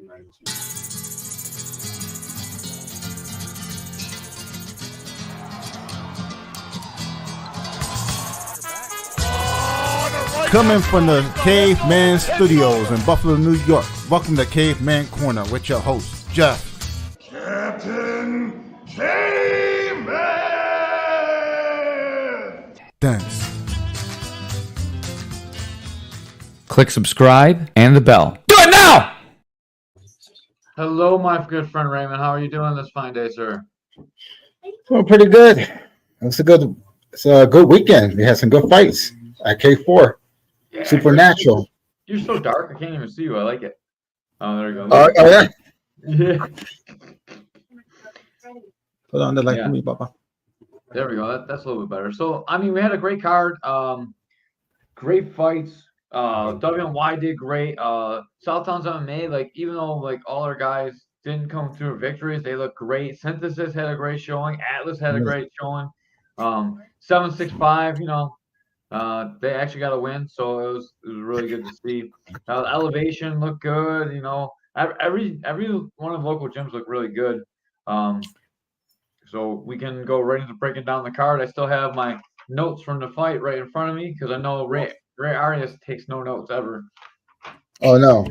Coming from the Caveman Studios in Buffalo, New York. Welcome to Caveman Corner with your host, Jeff. Captain Caveman! Thanks. Click subscribe and the bell. Do it now! Hello, my good friend Raymond. How are you doing this fine day, sir? Well, pretty good. It's a good weekend. We had some good fights at K4. Yeah, Supernatural. You're so dark, I can't even see you. I like it. Oh, there you go. Oh, yeah. Yeah. Put on the light Yeah. for me, Papa. There we go. That's a little bit better. So, I mean, we had a great card. Great fights. WNY did great. Southtown's MMA, like, even though like all our guys didn't come through with victories, they look great. Synthesis had a great showing. Atlas had a great showing. 765, they actually got a win, so it was really good to see. Elevation looked good, every one of the local gyms looked really good. So we can go right into breaking down the card. I still have my notes from the fight right in front of me because I know Ray Arias takes no notes ever. Oh, no.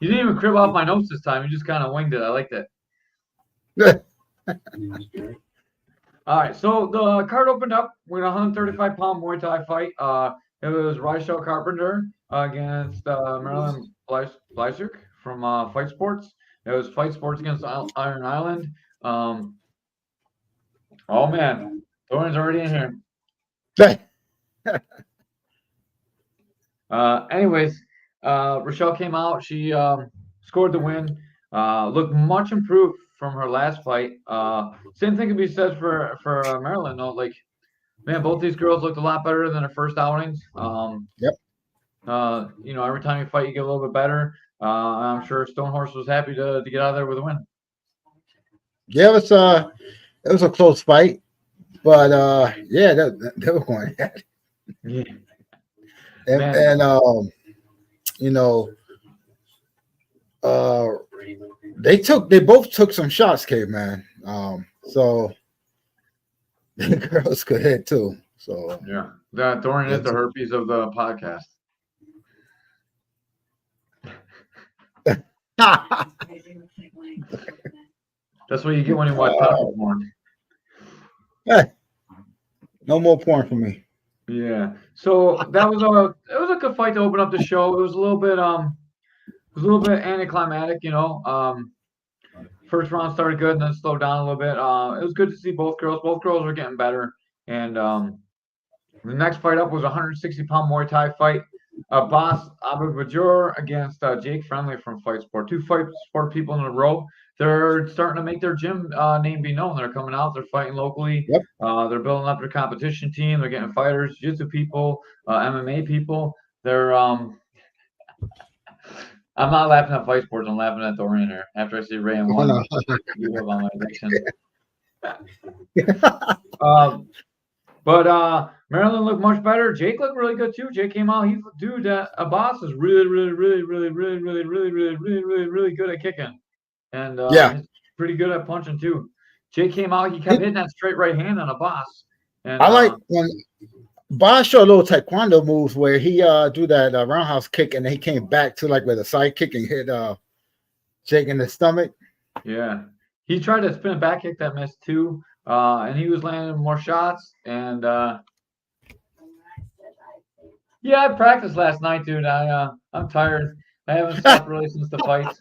You didn't even crib off my notes this time. You just kind of winged it. I like that. All right, so the card opened up with a 135-pound Muay Thai fight. It was Rysel Carpenter against Marilyn Blyserk from Fight Sports. It was Fight Sports against Iron Island. Oh, man. Dorian's already in here. Anyways, Rochelle came out. She scored the win. Looked much improved from her last fight. Same thing can be said for Maryland though. Like, man, both these girls looked a lot better than their first outings. Yep. Every time you fight, you get a little bit better. I'm sure Stonehorse was happy to get out of there with a win. Yeah, it was a close fight, but yeah, they were going at it. Yeah. They both took some shots, Caveman. So the girls could hit too. So yeah, Dorian is the herpes of the podcast. That's what you get when you watch porn. Hey, no more porn for me. Yeah. So it was a good fight to open up the show. It was a little bit anticlimactic, First round started good and then slowed down a little bit. It was good to see both girls. Both girls were getting better. And the next fight up was a 160-pound Muay Thai fight. Abbas Abubajur against Jake Friendly from Fight Sport. Two Fight Sport people in a row. They're starting to make their gym name be known. They're coming out. They're fighting locally. Yep. They're building up their competition team. They're getting fighters, jiu-jitsu people, MMA people. They're I'm not laughing at Fight Sports. I'm laughing at Dorian here after I see Ray and one. You have on my addiction. But Maryland looked much better. Jake looked really good too. Jake came out. Abbas is really, really, really, really, really, really, really, really, really, really, really good at kicking, and he's pretty good at punching too. Jake came out. He kept hitting that straight right hand on Abbas. And I like when Boss showed little taekwondo moves where he do that roundhouse kick and then he came back to like with a side kick and hit Jake in the stomach. Yeah, he tried to spin a back kick that missed too, and he was landing more shots. And yeah, I practiced last night, dude. I'm tired. I haven't stopped really since the fights.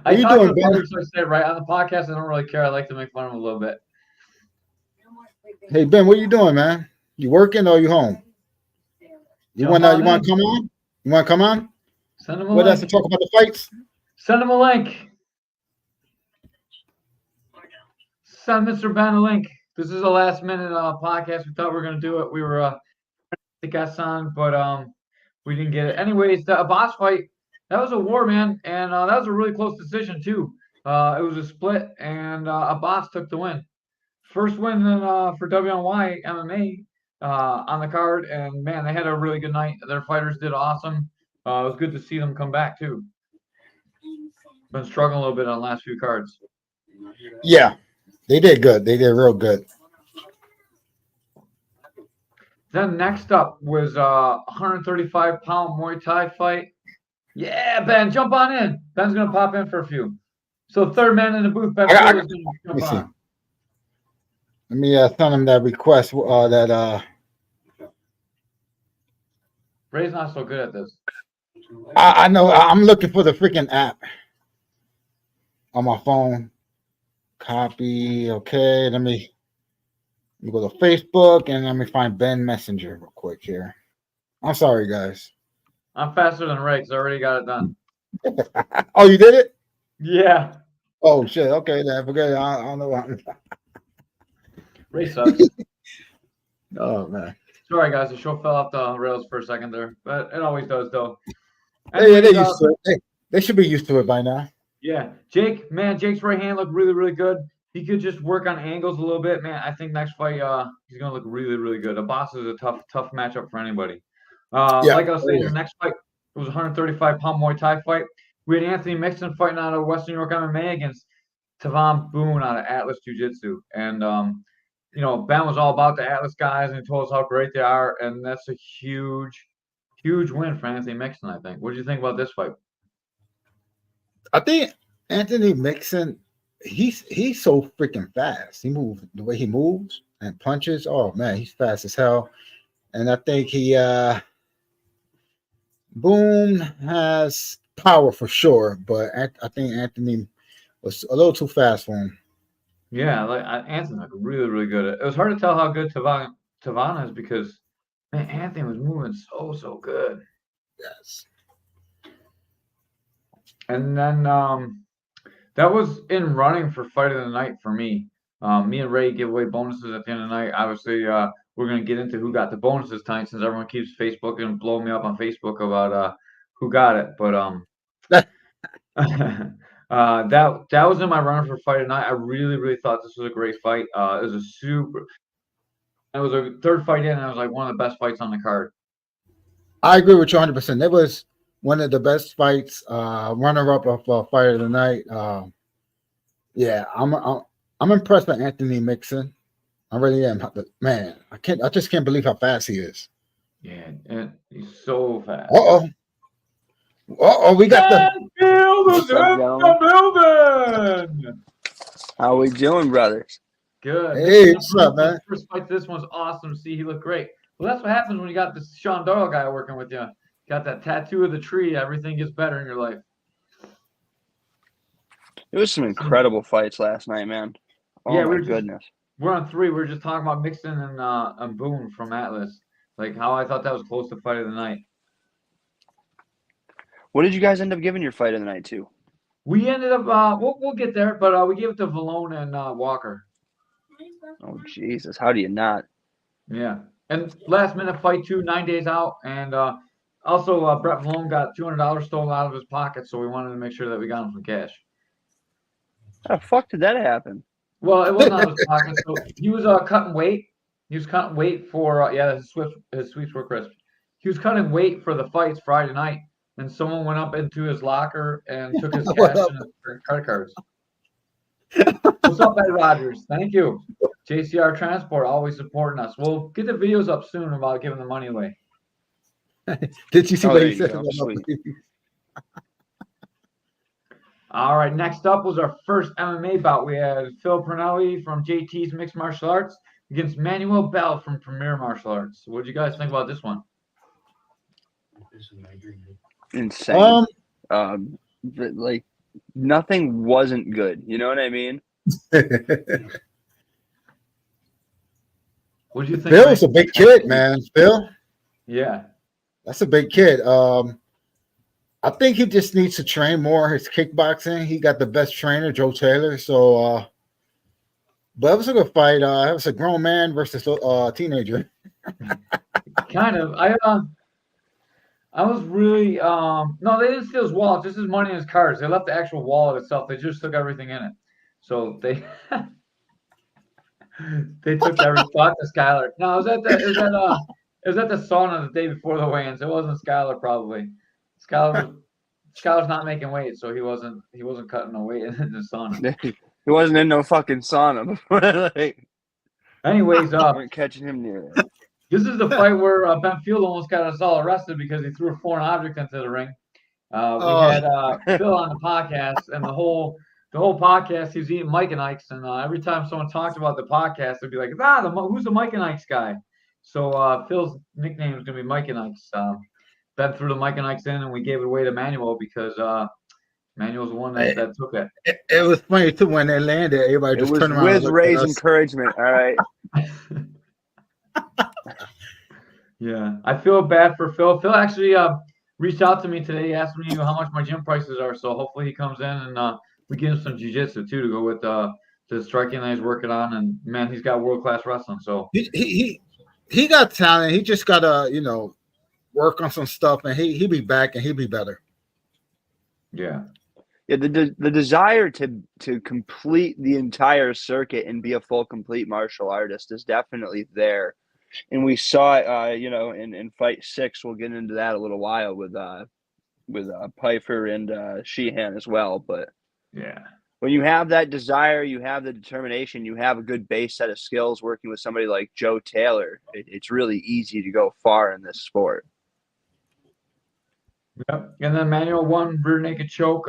I talk to others, so I say right on the podcast. I don't really care. I like to make fun of them a little bit. Hey Ben, what you doing, man? You working or you home? You want to come on? You want to come on? Send him a What link. else to talk about the fights? Send him a link. Send Mr. Ben a link. This is a last minute podcast. We thought we were going to do it. We were the guests on, but we didn't get it. Anyways, the Abbas fight, that was a war, man, and that was a really close decision too. It was a split, and Abbas took the win. First win for WNY MMA. on the card, and man, they had a really good night. Their fighters did awesome. It was good to see them come back too. Been struggling a little bit on the last few cards. Yeah, they did good. They did real good. Then next up was 135-pound Muay Thai fight. Yeah, Ben, jump on in. Ben's gonna pop in for a few. So third man in the booth, Ben Let Fielder's gonna jump on. me send him that request. Ray's not so good at this. I know. I'm looking for the freaking app on my phone. Copy. Okay. Let me go to Facebook and let me find Ben Messenger real quick here. I'm sorry, guys. I'm faster than Ray because I already got it done. Oh, you did it? Yeah. Oh shit. Okay, then forget it. I don't know. Ray sucks. Oh man. Sorry, guys. The show fell off the rails for a second there, but it always does, though. They're used to it. They should be used to it by now. Yeah. Jake, man, Jake's right hand looked really, really good. He could just work on angles a little bit, man. I think next fight, he's gonna look really, really good. Abbas is a tough matchup for anybody. Like I was saying, the next fight it was a 135-pound Muay Thai fight. We had Anthony Mixon fighting out of Western New York MMA against Tavon Boone out of Atlas Jiu-Jitsu. And Ben was all about the Atlas guys and he told us how great they are, and that's a huge, huge win for Anthony Mixon, I think. What do you think about this fight? I think Anthony Mixon, he's so freaking fast. He moves the way he moves and punches. Oh man, he's fast as hell. And I think Boone has power for sure, but I think Anthony was a little too fast for him. Yeah, Anthony looked really, really good. It was hard to tell how good Tavon is because man, Anthony was moving so good. Yes. And then that was in running for fight of the night for me. Me and Ray give away bonuses at the end of the night. Obviously, we're gonna get into who got the bonuses tonight since everyone keeps Facebook and blowing me up on Facebook about who got it. But that was in my runner for fight of the night. I really, really thought this was a great fight. It was a third fight in, and it was like one of the best fights on the card. I agree with you 100%. It was one of the best fights, runner-up of fight of the night. Yeah, I'm impressed by Anthony Mixon. I really am. Man, I just can't believe how fast he is. Yeah, and he's so fast. We got the Fielder's in the building. How we doing, brothers? Good. Hey, what's up, man? First fight, this one's awesome to see. He looked great. Well, that's what happens when you got this Sean Doyle guy working with you. Got that tattoo of the tree. Everything gets better in your life. It was some incredible fights last night, man. Oh yeah, my goodness. We're on 3. We were just talking about Mixon and Boone from Atlas. Like how I thought that was close to fight of the night. What did you guys end up giving your fight of the night to? We ended up we'll get there, but we gave it to Valone and Walker. Oh Jesus, how do you not? Yeah, and last minute fight too, 9 days out, and also Brett Valone got $200 stolen out of his pocket, so we wanted to make sure that we got him some cash. How the fuck did that happen? Well, it wasn't out of his pocket, so he was cutting weight. He was cutting weight for his sweeps were crisp. He was cutting weight for the fights Friday night. And someone went up into his locker and took his cash and his credit cards. What's up, Ed Rogers? Thank you. JCR Transport, always supporting us. We'll get the videos up soon about giving the money away. Did you see what he said? All right, next up was our first MMA bout. We had Phil Pernelli from JT's Mixed Martial Arts against Manuel Bell from Premier Martial Arts. What did you guys think about this one? Insane. Like nothing wasn't good. You know what I mean? What do you think? Phil's a big kid, man. Phil. Yeah, that's a big kid. I think he just needs to train more his kickboxing. He got the best trainer, Joe Taylor. So, but it was a good fight. It was a grown man versus a teenager. Kind of. I was really no, they didn't steal his wallet, just his money and his cards. They left the actual wallet itself. They just took everything in it. So they They took every thought to Skylar. No, it was at the sauna the day before the weigh-ins. It wasn't Skylar probably. Skylar's not making weight, so he wasn't cutting no weight in the sauna. He wasn't in no fucking sauna before. Like, Anyways, weren't catching him near it. this is the fight where Ben Field almost got us all arrested because he threw a foreign object into the ring. We had Phil on the podcast, and the whole podcast he was eating Mike and Ike's, and every time someone talked about the podcast, they'd be like, who's the Mike and Ike's guy? So Phil's nickname is gonna be Mike and Ike's. Ben threw the Mike and Ike's in, and we gave it away to Manuel because Manuel's the one that took it. It was funny too when they landed. Everybody just turned around. With Ray's encouragement. All right. Yeah, I feel bad for Phil. Phil actually reached out to me today, asked me how much my gym prices are. So hopefully he comes in and we give him some jiu-jitsu too to go with the striking that he's working on. And man, he's got world-class wrestling. So he got talent. He just gotta work on some stuff, and he'll be back and he'll be better. Yeah. Yeah, the desire to complete the entire circuit and be a full complete martial artist is definitely there. And we saw it, in fight 6. We'll get into that a little while with Pfeiffer and Sheehan as well. But yeah, when you have that desire, you have the determination, you have a good base set of skills working with somebody like Joe Taylor, it's really easy to go far in this sport. Yep. And then Manuel won rear naked choke,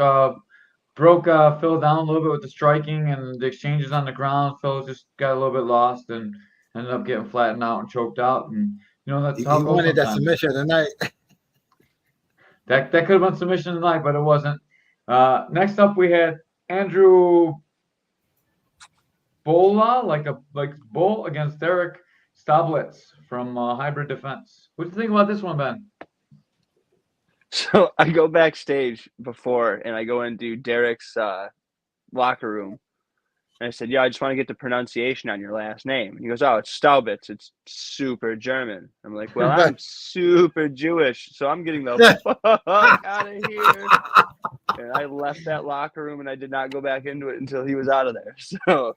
broke Phil down a little bit with the striking and the exchanges on the ground. Phil just got a little bit lost and ended up getting flattened out and choked out. And that's how it goes wanted that sometimes. submission tonight. That could have been submission tonight, but it wasn't. Next up, we had Andrew Bola, like Bull, against Derek Stablitz from Hybrid Defense. What do you think about this one, Ben? So I go backstage before, and I go into Derek's locker room. And I said, I just want to get the pronunciation on your last name. And he goes, it's Staubitz. It's super German. I'm like, well, I'm super Jewish, so I'm getting the fuck out of here. And I left that locker room, and I did not go back into it until he was out of there. So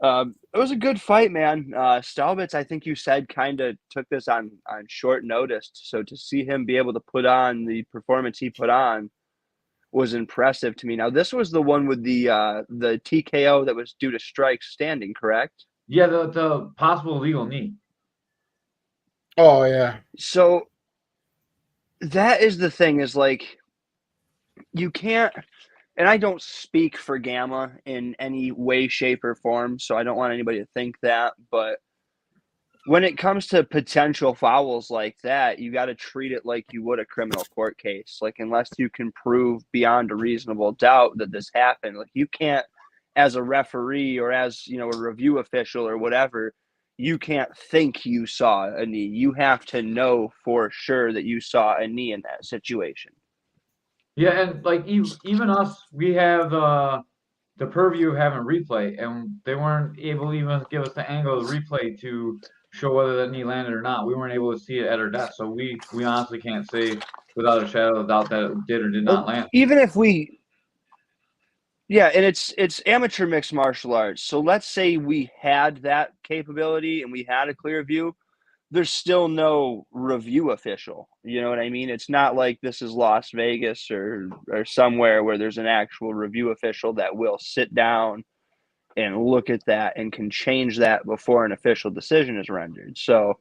it was a good fight, man. Staubitz, I think you said, kind of took this on short notice. So to see him be able to put on the performance he put on was impressive to me. Now, this was the one with the TKO that was due to strike standing, correct? Yeah, the possible illegal knee. Oh, yeah. So that is the thing, is like, you can't, and I don't speak for Gamma in any way, shape, or form, so I don't want anybody to think that, but when it comes to potential fouls like that, you got to treat it like you would a criminal court case. Like, unless you can prove beyond a reasonable doubt that this happened, like, you can't, as a referee or as, a review official or whatever, you can't think you saw a knee. You have to know for sure that you saw a knee in that situation. Yeah, and like even us, we have the purview of having a replay, and they weren't able to even give us the angle of the replay to show whether that knee landed or not. We weren't able to see it at our desk, so we honestly can't say without a shadow of doubt that it did or did not land. Even if we, and it's amateur mixed martial arts. So let's say we had that capability and we had a clear view. There's still no review official. You know what I mean? It's not like this is Las Vegas or somewhere where there's an actual review official that will sit down and look at that and can change that before an official decision is rendered. So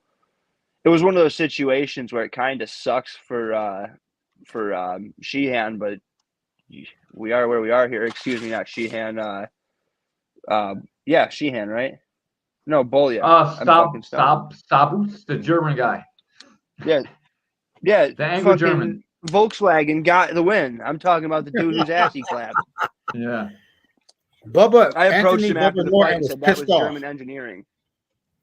it was one of those situations where it kind of sucks for Sheehan, but we are where we are here. Excuse me, not Sheehan. Sheehan, right? No, Bolya. Staubitz, the German guy. Yeah, the angry German. Volkswagen got the win. I'm talking about the dude whose ass he clapped. Yeah. I approached him after the fight and said that was German engineering.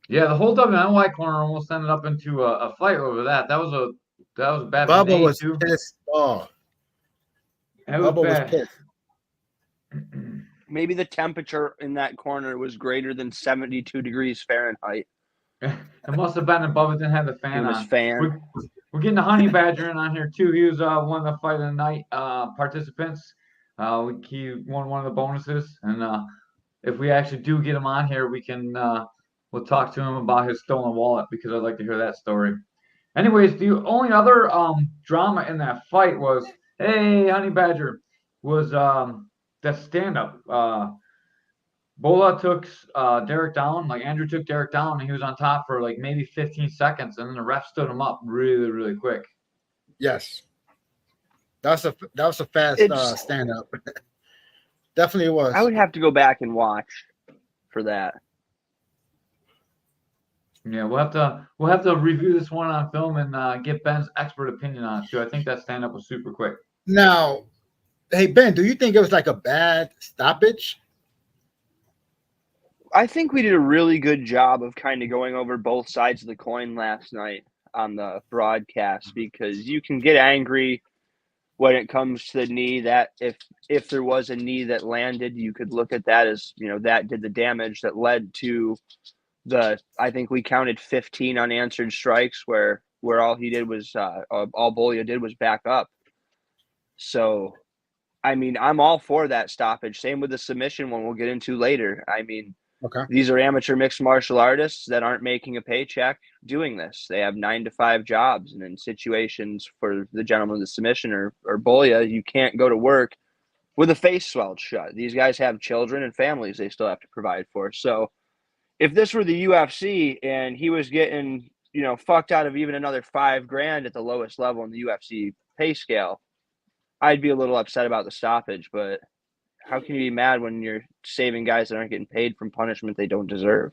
Yeah, the whole WNY corner almost ended up into a fight over that. That was a bad. Bubba was pissed off. Bubba was pissed. Maybe the temperature in that corner was greater than 72 degrees Fahrenheit. It must have been above. It didn't have the fan on. We're getting the Honey Badger in on here too. He was one of the fight of the night participants. He won one of the bonuses, and if we actually do get him on here, we can we'll talk to him about his stolen wallet because I'd like to hear that story. Anyways, the only other drama in that fight was, hey, Honey Badger, was that stand-up. Bola took Derek down, like Andrew took Derek down, and he was on top for like maybe 15 seconds, and then the ref stood him up really, really quick. Yes. That was a fast stand up. Definitely it was. I would have to go back and watch for that. Yeah, we'll have to review this one on film and get Ben's expert opinion on it too. I think that stand up was super quick. Now, hey Ben, do you think it was like a bad stoppage? I think we did a really good job of kind of going over both sides of the coin last night on the broadcast, because you can get angry when it comes to the knee. That if there was a knee that landed, you could look at that as, that did the damage that led to I think we counted 15 unanswered strikes where all he did was all Bolia did was back up. So, I mean, I'm all for that stoppage. Same with the submission one we'll get into later. I mean, Okay. These are amateur mixed martial artists that aren't making a paycheck doing this. They have 9 to 5 jobs, and in situations for the gentleman with the submission or Bolia, you can't go to work with a face swelled shut. These guys have children and families they still have to provide for. So if this were the UFC and he was getting, fucked out of even another $5,000 at the lowest level in the UFC pay scale, I'd be a little upset about the stoppage. But how can you be mad when you're saving guys that aren't getting paid from punishment they don't deserve?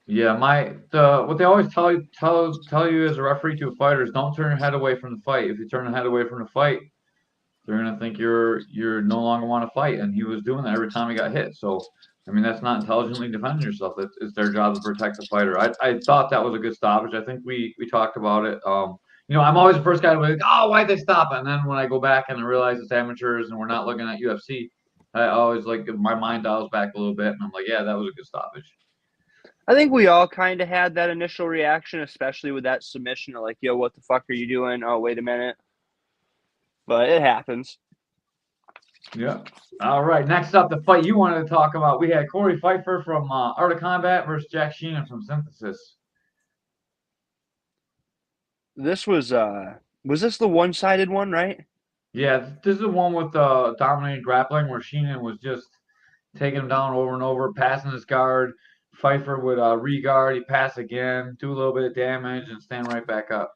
Yeah, what they always tell you as a referee to a fighter is don't turn your head away from the fight. If you turn your head away from the fight, they're gonna think you're no longer want to fight. And he was doing that every time he got hit. So I mean, that's not intelligently defending yourself. It's their job to protect the fighter. I thought that was a good stoppage. I think we talked about it. I'm always the first guy to be like, oh, why'd they stop it? And then when I go back and I realize it's amateurs and we're not looking at UFC, I always my mind dials back a little bit, and I'm like, yeah, that was a good stoppage. I think we all kind of had that initial reaction, especially with that submission of like, yo, what the fuck are you doing? Oh, wait a minute. But it happens. Yeah. All right. Next up, the fight you wanted to talk about. We had Corey Pfeiffer from Art of Combat versus Jack Sheenan from Synthesis. This was this the one-sided one, right? Yeah, this is the one with dominating grappling where Sheenan was just taking him down over and over, passing his guard. Pfeiffer would re-guard, he'd pass again, do a little bit of damage, and stand right back up.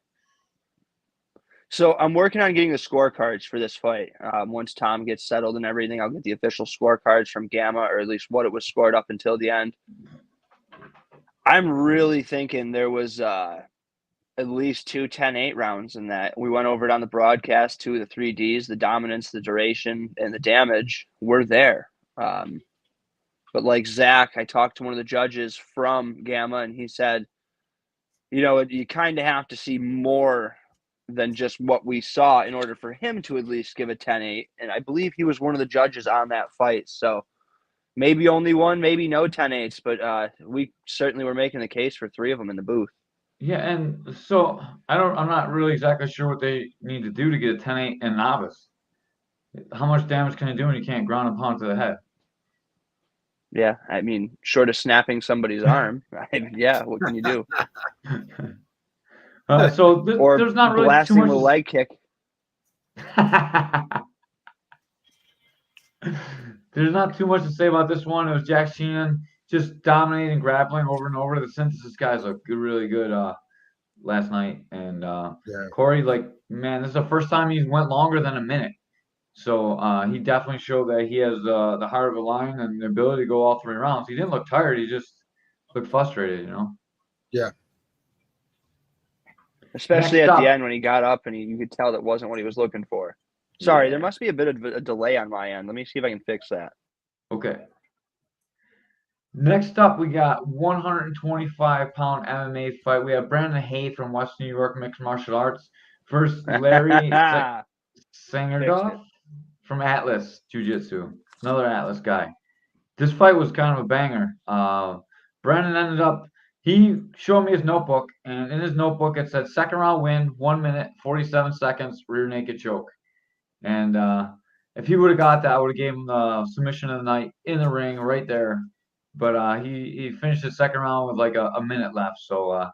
So I'm working on getting the scorecards for this fight. Once Tom gets settled and everything, I'll get the official scorecards from Gamma, or at least what it was scored up until the end. I'm really thinking there was at least 2 10-8 rounds in that. We went over it on the broadcast, 2 of the 3Ds, the dominance, the duration, and the damage were there. But like Zach, I talked to one of the judges from Gamma, and he said, you kind of have to see more than just what we saw in order for him to at least give a 10-8. And I believe he was one of the judges on that fight. So maybe only one, maybe no 10-8s, but we certainly were making the case for 3 of them in the booth. Yeah, and so I'm not really exactly sure what they need to do to get a 10-8 in novice. How much damage can you do when you can't ground a pound to the head? Yeah, I mean, short of snapping somebody's arm, yeah, what can you do? So there's not really blasting too much with a leg kick. There's not too much to say about this one. It was Jack Sheenan just dominating, grappling over and over. The Synthesis guys look really good last night. And Corey, man, this is the first time he's went longer than a minute. So he definitely showed that he has the heart of a lion and the ability to go all 3 rounds. He didn't look tired. He just looked frustrated, Yeah. Especially at the end when he got up and you could tell that wasn't what he was looking for. Sorry, there must be a bit of a delay on my end. Let me see if I can fix that. Okay. Next up, we got 125-pound MMA fight. We have Brandon Hay from West New York Mixed Martial Arts versus Larry Sangerdoff from Atlas Jiu-Jitsu, another Atlas guy. This fight was kind of a banger. Brandon ended up, he showed me his notebook, and in his notebook it said second round win, 1 minute, 47 seconds, rear naked choke. And if he would have got that, I would have gave him the submission of the night in the ring right there. but he finished the second round with like a minute left, so it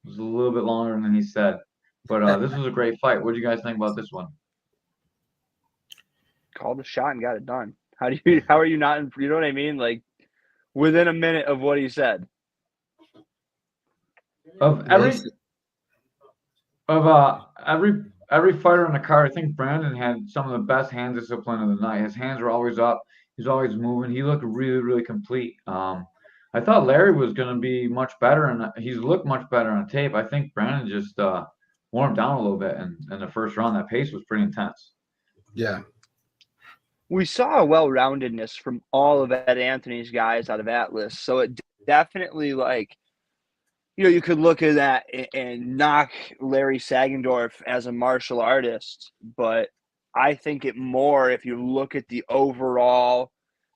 was a little bit longer than he said. But this was a great fight. What do you guys think about this one? Called the shot and got it done. How are you not in, you know what I mean? Like within a minute of what he said. Of every every fighter in the card, I think Brandon had some of the best hand discipline of the night. His hands were always up. He's always moving. He looked really, really complete. I thought Larry was going to be much better, and he's looked much better on tape. I think Brandon just wore him down a little bit in the first round. That pace was pretty intense. Yeah. We saw a well-roundedness from all of Ed Anthony's guys out of Atlas. So it definitely, like, you know, you could look at that and knock Larry Sagendorf as a martial artist, but I think it more if you look at the overall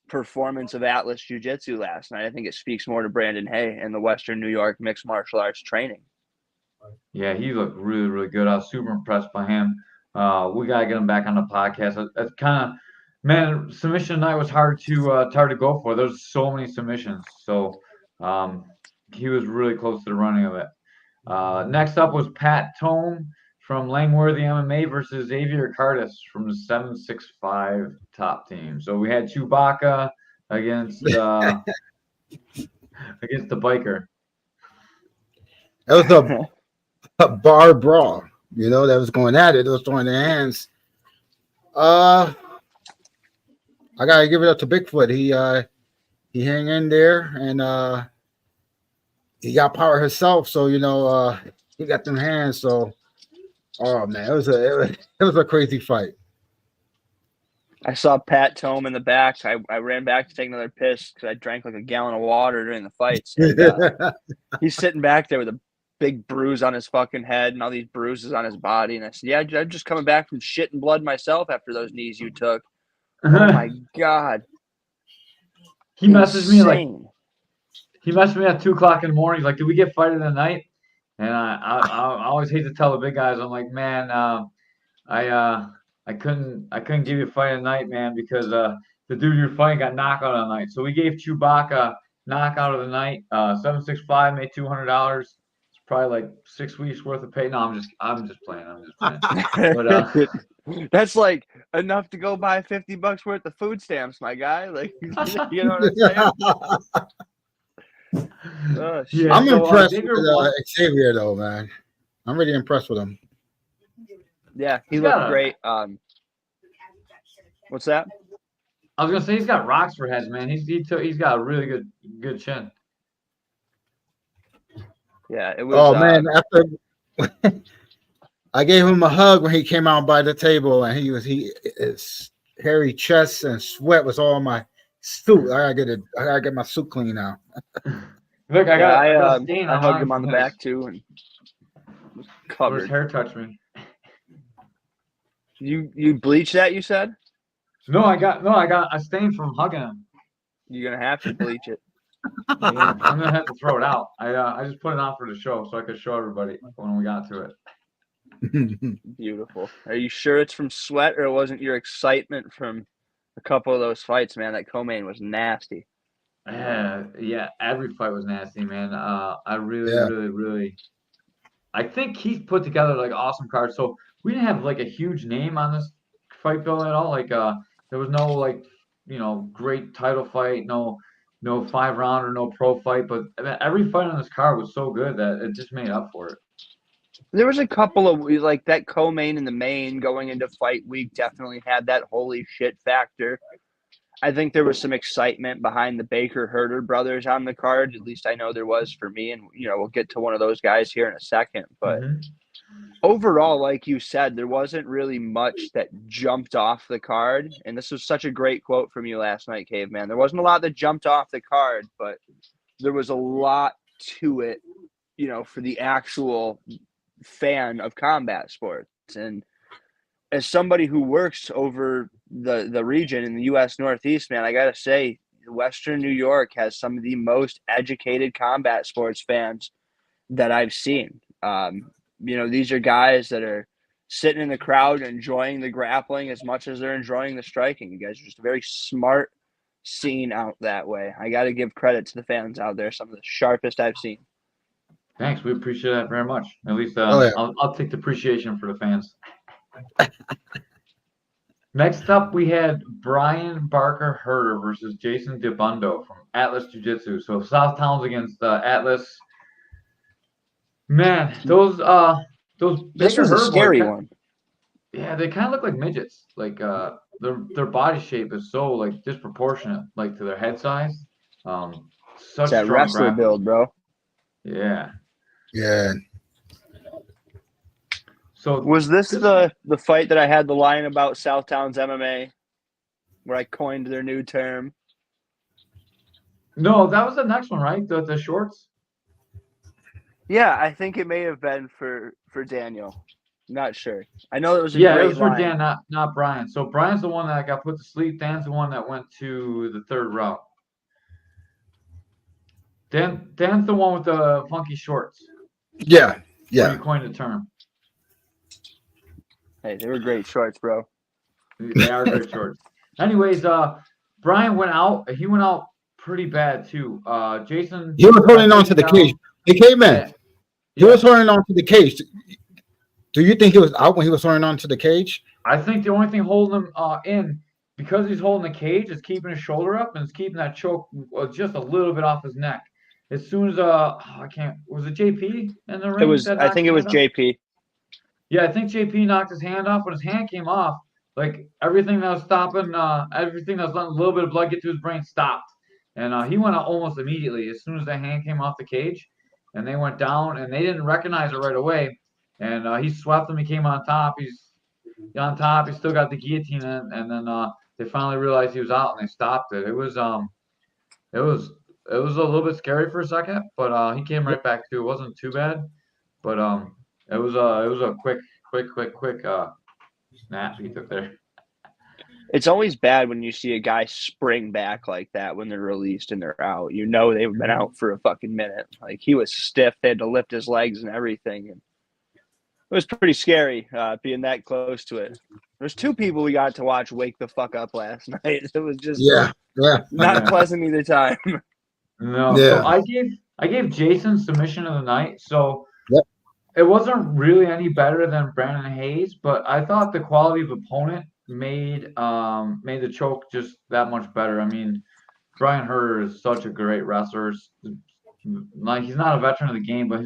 performance of Atlas Jiu-Jitsu last night. I think it speaks more to Brandon Hay and the Western New York mixed martial arts training. Yeah, he looked really, really good. I was super impressed by him. We gotta get him back on the podcast. That's kind of, man, submission night was hard to go for. There's so many submissions, so he was really close to the running of it. Next up was Pat Tome from Langworthy MMA versus Xavier Cardis from the 765 top team. So we had Chewbacca against against the biker. That was a bar brawl, you know, that was going at it. It was throwing their hands. I gotta give it up to Bigfoot. He hang in there and he got power himself, so you know he got them hands. So, oh man, it was a crazy fight. I saw Pat Tome in the back. I ran back to take another piss because I drank like a gallon of water during the fights. And, he's sitting back there with a big bruise on his fucking head and all these bruises on his body. And I said, yeah, I'm just coming back from shit and blood myself after those knees you took. Oh my God. He messaged me like, he messaged me at 2:00 in the morning. He's like, "Did we get fight of the night?" And I always hate to tell the big guys. I'm like, man, I couldn't give you a fight of the night, man, because the dude you're fighting got knockout of the night. So we gave Chewbacca knockout of the night. 765 made $200. It's probably like 6 weeks worth of pay. No, I'm just playing. But that's like enough to go buy $50 worth of food stamps, my guy. Like, you know what I'm saying? Oh, yeah, I'm impressed with Xavier, though, man. I'm really impressed with him. Yeah, he looked great. What's that? I was gonna say he's got rocks for heads, man. He's got a really good chin. Yeah, it was. Oh man, after I gave him a hug when he came out by the table, and his hairy chest and sweat was all on my suit. I gotta get my suit clean now. Look, I hugged him on the back too, and was covered. His hair touched me. You bleached that? You said? No, I got a stain from hugging him. You're gonna have to bleach it. Yeah, I'm gonna have to throw it out. I just put it on for the show so I could show everybody when we got to it. Beautiful. Are you sure it's from sweat or it wasn't your excitement from a couple of those fights, man? That co-main was nasty. Yeah, every fight was nasty, man. I really I think he's put together like awesome cards. So we didn't have like a huge name on this fight bill at all. Like there was no like, you know, great title fight, no 5-round or no pro fight, but every fight on this card was so good that it just made up for it. There was a couple of like that co-main and the main going into fight week definitely had that holy shit factor. I think there was some excitement behind the Baker Herder brothers on the card. At least I know there was for me. And, you know, we'll get to one of those guys here in a second. But overall, like you said, there wasn't really much that jumped off the card. And this was such a great quote from you last night, Caveman. There wasn't a lot that jumped off the card, but there was a lot to it, you know, for the actual fan of combat sports. And as somebody who works over the region in the U.S. Northeast, man, I got to say, Western New York has some of the most educated combat sports fans that I've seen. You know, these are guys that are sitting in the crowd enjoying the grappling as much as they're enjoying the striking. You guys are just a very smart, seen out that way. I got to give credit to the fans out there. Some of the sharpest I've seen. Thanks. We appreciate that very much. At least Oh, yeah. I'll take the appreciation for the fans. Next up, we had Brian Barker Herder versus Jason DiBundo from Atlas Jiu-Jitsu. So South Towns against Atlas. Man, those This Baker was a Herder scary boys, one. yeah, they kind of look like midgets. Like their body shape is so like disproportionate, like to their head size. Such It's that strong wrestler grapplers. build, bro. Yeah. Yeah. So Was this the fight that I had the line about Southtown's MMA, where I coined their new term? No, that was the next one, right? The shorts. Yeah, I think it may have been for Daniel. Not sure. I know it was a Yeah, great it was for line. Dan, not Brian. So Brian's the one that got put to sleep. Dan's the one that went to the third round. Dan's the one with the funky shorts. Yeah. Where Yeah. you coined the term. Hey, they were great shorts, bro. They are great shorts. Anyways, Brian went out. He went out pretty bad too. Jason. He was holding on to the cage. Hey, Caveman. Yeah. He was holding on to the cage. Do you think he was out when he was holding on to the cage? I think the only thing holding him in, because he's holding the cage, is keeping his shoulder up and it's keeping that choke just a little bit off his neck. As soon as I can't. Was it JP in the ring? It was. I think it was JP. Yeah, I think JP knocked his hand off. When his hand came off, like everything that was stopping, everything that was letting a little bit of blood get to his brain stopped, and he went out almost immediately as soon as that hand came off the cage, and they went down, and they didn't recognize it right away, and he swept him. He came on top. He's on top. He still got the guillotine in, and then they finally realized he was out, and they stopped it. It was a little bit scary for a second, but he came right back to. It wasn't too bad, but it was a quick snap he took there. It's always bad when you see a guy spring back like that when they're released and they're out. You know they've been out for a fucking minute. Like he was stiff. They had to lift his legs and everything. And it was pretty scary being that close to it. There's two people we got to watch wake the fuck up last night. It was just not pleasant either time. No. Yeah. So I gave Jason submission of the night. So Yep. it wasn't really any better than Brandon Hayes, but I thought the quality of opponent made the choke just that much better. I mean, Brian Herder is such a great wrestler. Like he's not a veteran of the game, but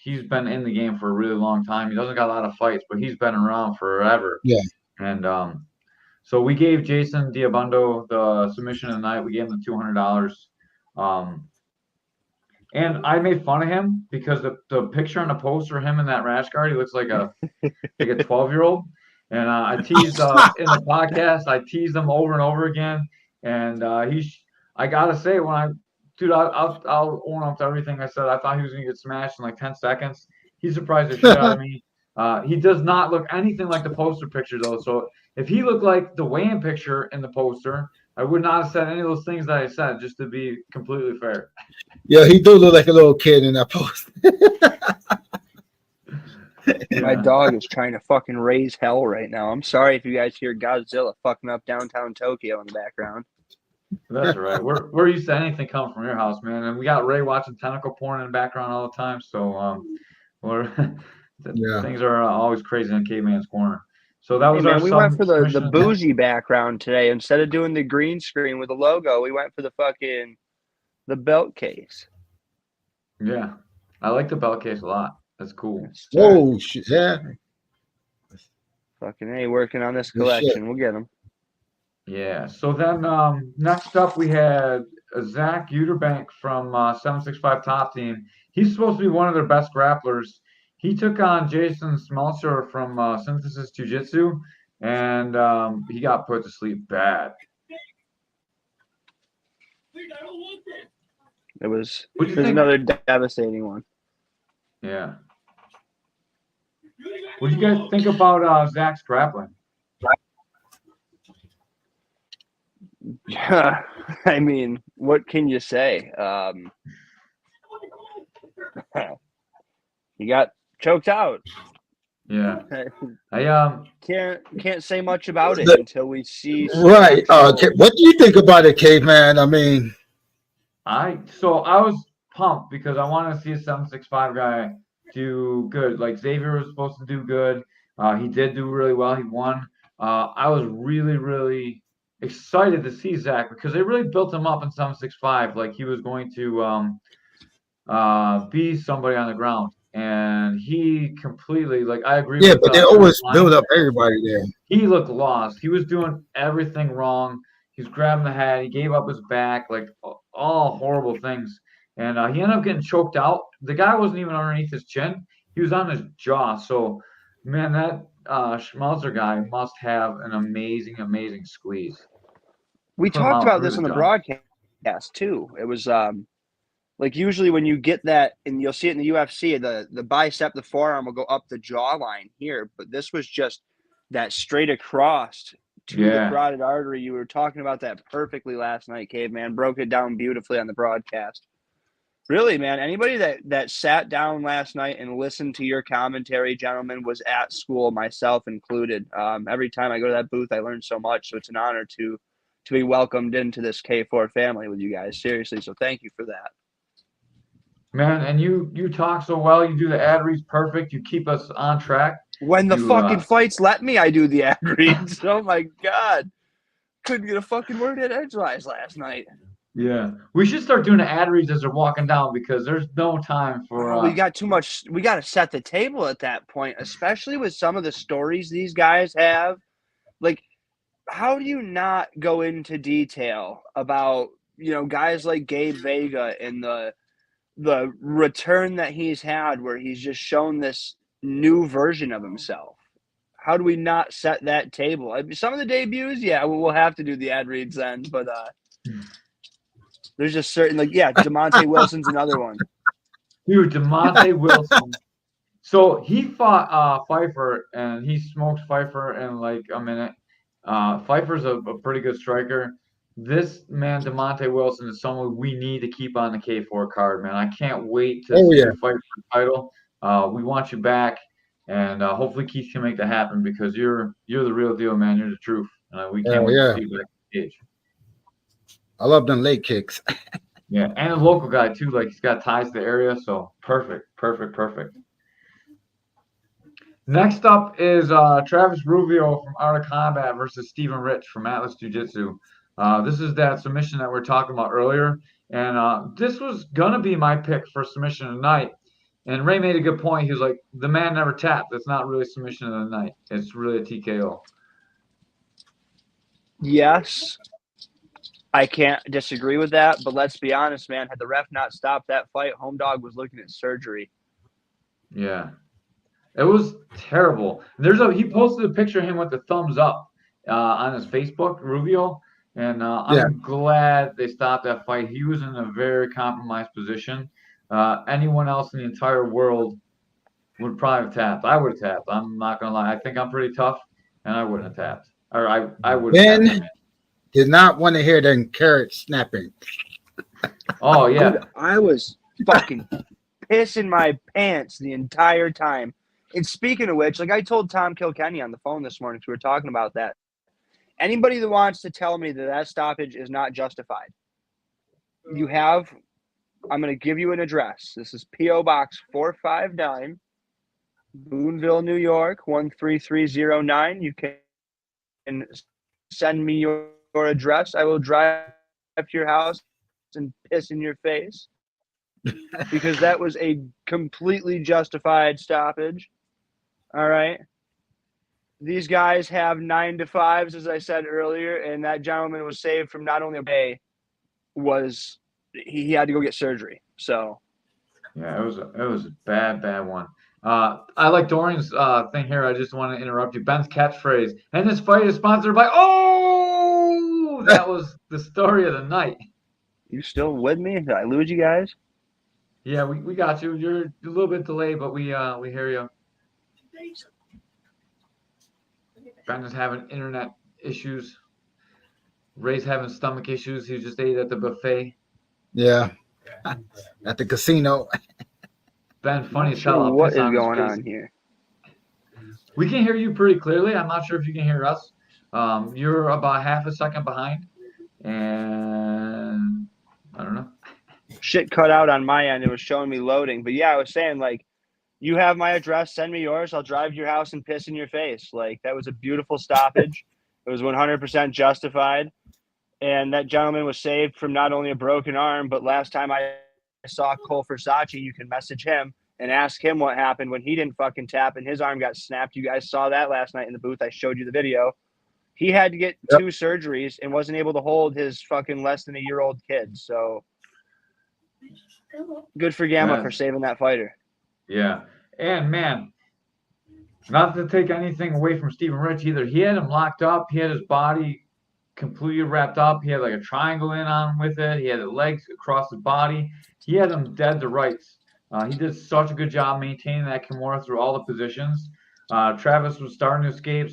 he's been in the game for a really long time. He doesn't got a lot of fights, but he's been around forever. Yeah. And so we gave Jason Diabundo the submission of the night. We gave him the $200. And I made fun of him because the picture on the poster of him in that rash guard, he looks like a 12-year-old. And I teased in the podcast, I teased him over and over again. And I gotta say, I'll own up to everything I said. I thought he was gonna get smashed in like 10 seconds. He surprised the shit out of me. He does not look anything like the poster picture though. So if he looked like the weigh-in picture in the poster, I would not have said any of those things that I said, just to be completely fair. Yeah, he do look like a little kid in that post. My dog is trying to fucking raise hell right now. I'm sorry if you guys hear Godzilla fucking up downtown Tokyo in the background. That's all right. We're used to anything coming from your house, man. And we got Ray watching tentacle porn in the background all the time. So things are always crazy in Caveman's Corner. So that was we went for the bougie background today. Instead of doing the green screen with the logo, we went for the belt case. Yeah. I like the belt case a lot. That's cool. Oh shit! Yeah. Fucking A, working on this collection. We'll get them. Yeah. So then next up we had Zach Uterbank from 765 Top Team. He's supposed to be one of their best grapplers. He took on Jason Smeltzer from Synthesis Jiu-Jitsu, and he got put to sleep bad. It was another devastating one. Yeah. What do you guys think about Zach's grappling? Yeah, I mean, what can you say? He got choked out. Yeah. I Can't say much about it The- until we see some Right. actual- What do you think about it, Caveman? I mean, I was pumped because I want to see a 765 guy do good. Like Xavier was supposed to do good. He did do really well. He won. I was really, really excited to see Zach because they really built him up in 765. Like he was going to be somebody on the ground. And he completely, like, I agree yeah, with but they Eric always Lyne. build up everybody there. He looked lost. He was doing everything wrong. He was grabbing the head. He gave up his back, like all horrible things. And he ended up getting choked out. The guy wasn't even underneath his chin. He was on his jaw. So, man, that Schmelzer guy must have an amazing, amazing squeeze. We Put him talked out about through this the on the jaw. broadcast too. It was like usually when you get that, and you'll see it in the UFC, the bicep, the forearm will go up the jawline here, but this was just that straight across to the Yeah. carotid artery. You were talking about that perfectly last night, Caveman. Broke it down beautifully on the broadcast. Really, man, anybody that sat down last night and listened to your commentary, gentlemen, was at school, myself included. Every time I go to that booth, I learn so much, so it's an honor to be welcomed into this K4 family with you guys. Seriously, so thank you for that. Man, and you talk so well. You do the ad reads perfect. You keep us on track. When the You, fucking fights let me, I do the ad reads. Oh my god, couldn't get a fucking word in edgewise last night. Yeah, we should start doing the ad reads as they're walking down because there's no time for. Oh, we got too much. We got to set the table at that point, especially with some of the stories these guys have. Like, how do you not go into detail about guys like Gabe Vega and the return that he's had, where he's just shown this new version of himself? How do we not set that table? I mean, some of the debuts, yeah, we'll have to do the ad reads then, but there's just certain, like, yeah, DeMonte Wilson's another one. Dude, DeMonte Wilson. So he fought Pfeiffer and he smoked Pfeiffer in like a minute. Pfeiffer's a pretty good striker. This man, DeMonte Wilson, is someone we need to keep on the K4 card, man. I can't wait to see you fight for the title. We want you back, and hopefully Keith can make that happen because you're the real deal, man. You're the truth. We can't wait to see you back on the stage. I love them leg kicks. Yeah, and a local guy too. Like he's got ties to the area, so perfect. Next up is Travis Rubio from Art of Combat versus Stephen Rich from Atlas Jiu-Jitsu. This is that submission that we are talking about earlier, and this was gonna be my pick for submission tonight. And Ray made a good point. He was like, "The man never tapped. It's not really submission of the night. It's really a TKO." Yes, I can't disagree with that, but let's be honest, man. Had the ref not stopped that fight, Home Dog was looking at surgery. Yeah. It was terrible. He posted a picture of him with the thumbs up on his Facebook, Rubio, and I'm glad they stopped that fight. He was in a very compromised position. Anyone else in the entire world would probably have tapped. I would have tapped. I'm not gonna lie. I think I'm pretty tough, and I wouldn't have tapped. Or I would have tapped. Did not want to hear them carrots snapping. Oh yeah. Dude, I was fucking pissing my pants the entire time. And speaking of which, like I told Tom Kilkenny on the phone this morning, we were talking about that. Anybody that wants to tell me that stoppage is not justified, I'm going to give you an address. This is P.O. Box 459, Boonville, New York, 13309. You can send me your address. I will drive to your house and piss in your face because that was a completely justified stoppage. All right. These guys have 9 to 5s, as I said earlier, and that gentleman was saved from not only a day, he had to go get surgery. So, yeah, it was a bad one. I like Dorian's thing here. I just want to interrupt you. Ben's catchphrase, and this fight is sponsored by. Oh, that was the story of the night. You still with me? Did I lose you guys? Yeah, we got you. You're a little bit delayed, but we hear you. Ben is having internet issues. Ray's having stomach issues. He just ate at the buffet. Yeah, at the casino. Ben, funny as Sure, hell. what is going on here? We can hear you pretty clearly. I'm not sure if you can hear us. You're about half a second behind, and I don't know. Shit cut out on my end. It was showing me loading. But yeah, I was saying, like, you have my address. Send me yours. I'll drive to your house and piss in your face. Like, that was a beautiful stoppage. It was 100% justified. And that gentleman was saved from not only a broken arm, but last time I saw Cole Versace, you can message him and ask him what happened when he didn't fucking tap and his arm got snapped. You guys saw that last night in the booth. I showed you the video. He had to get 2 surgeries and wasn't able to hold his fucking less than a year-old kid. So good for Gamma for saving that fighter. Yeah. And, man, not to take anything away from Stephen Rich either. He had him locked up. He had his body completely wrapped up. He had like a triangle in on him with it. He had the legs across his body. He had him dead to rights. He did such a good job maintaining that Kimura through all the positions. Travis was starting to escape.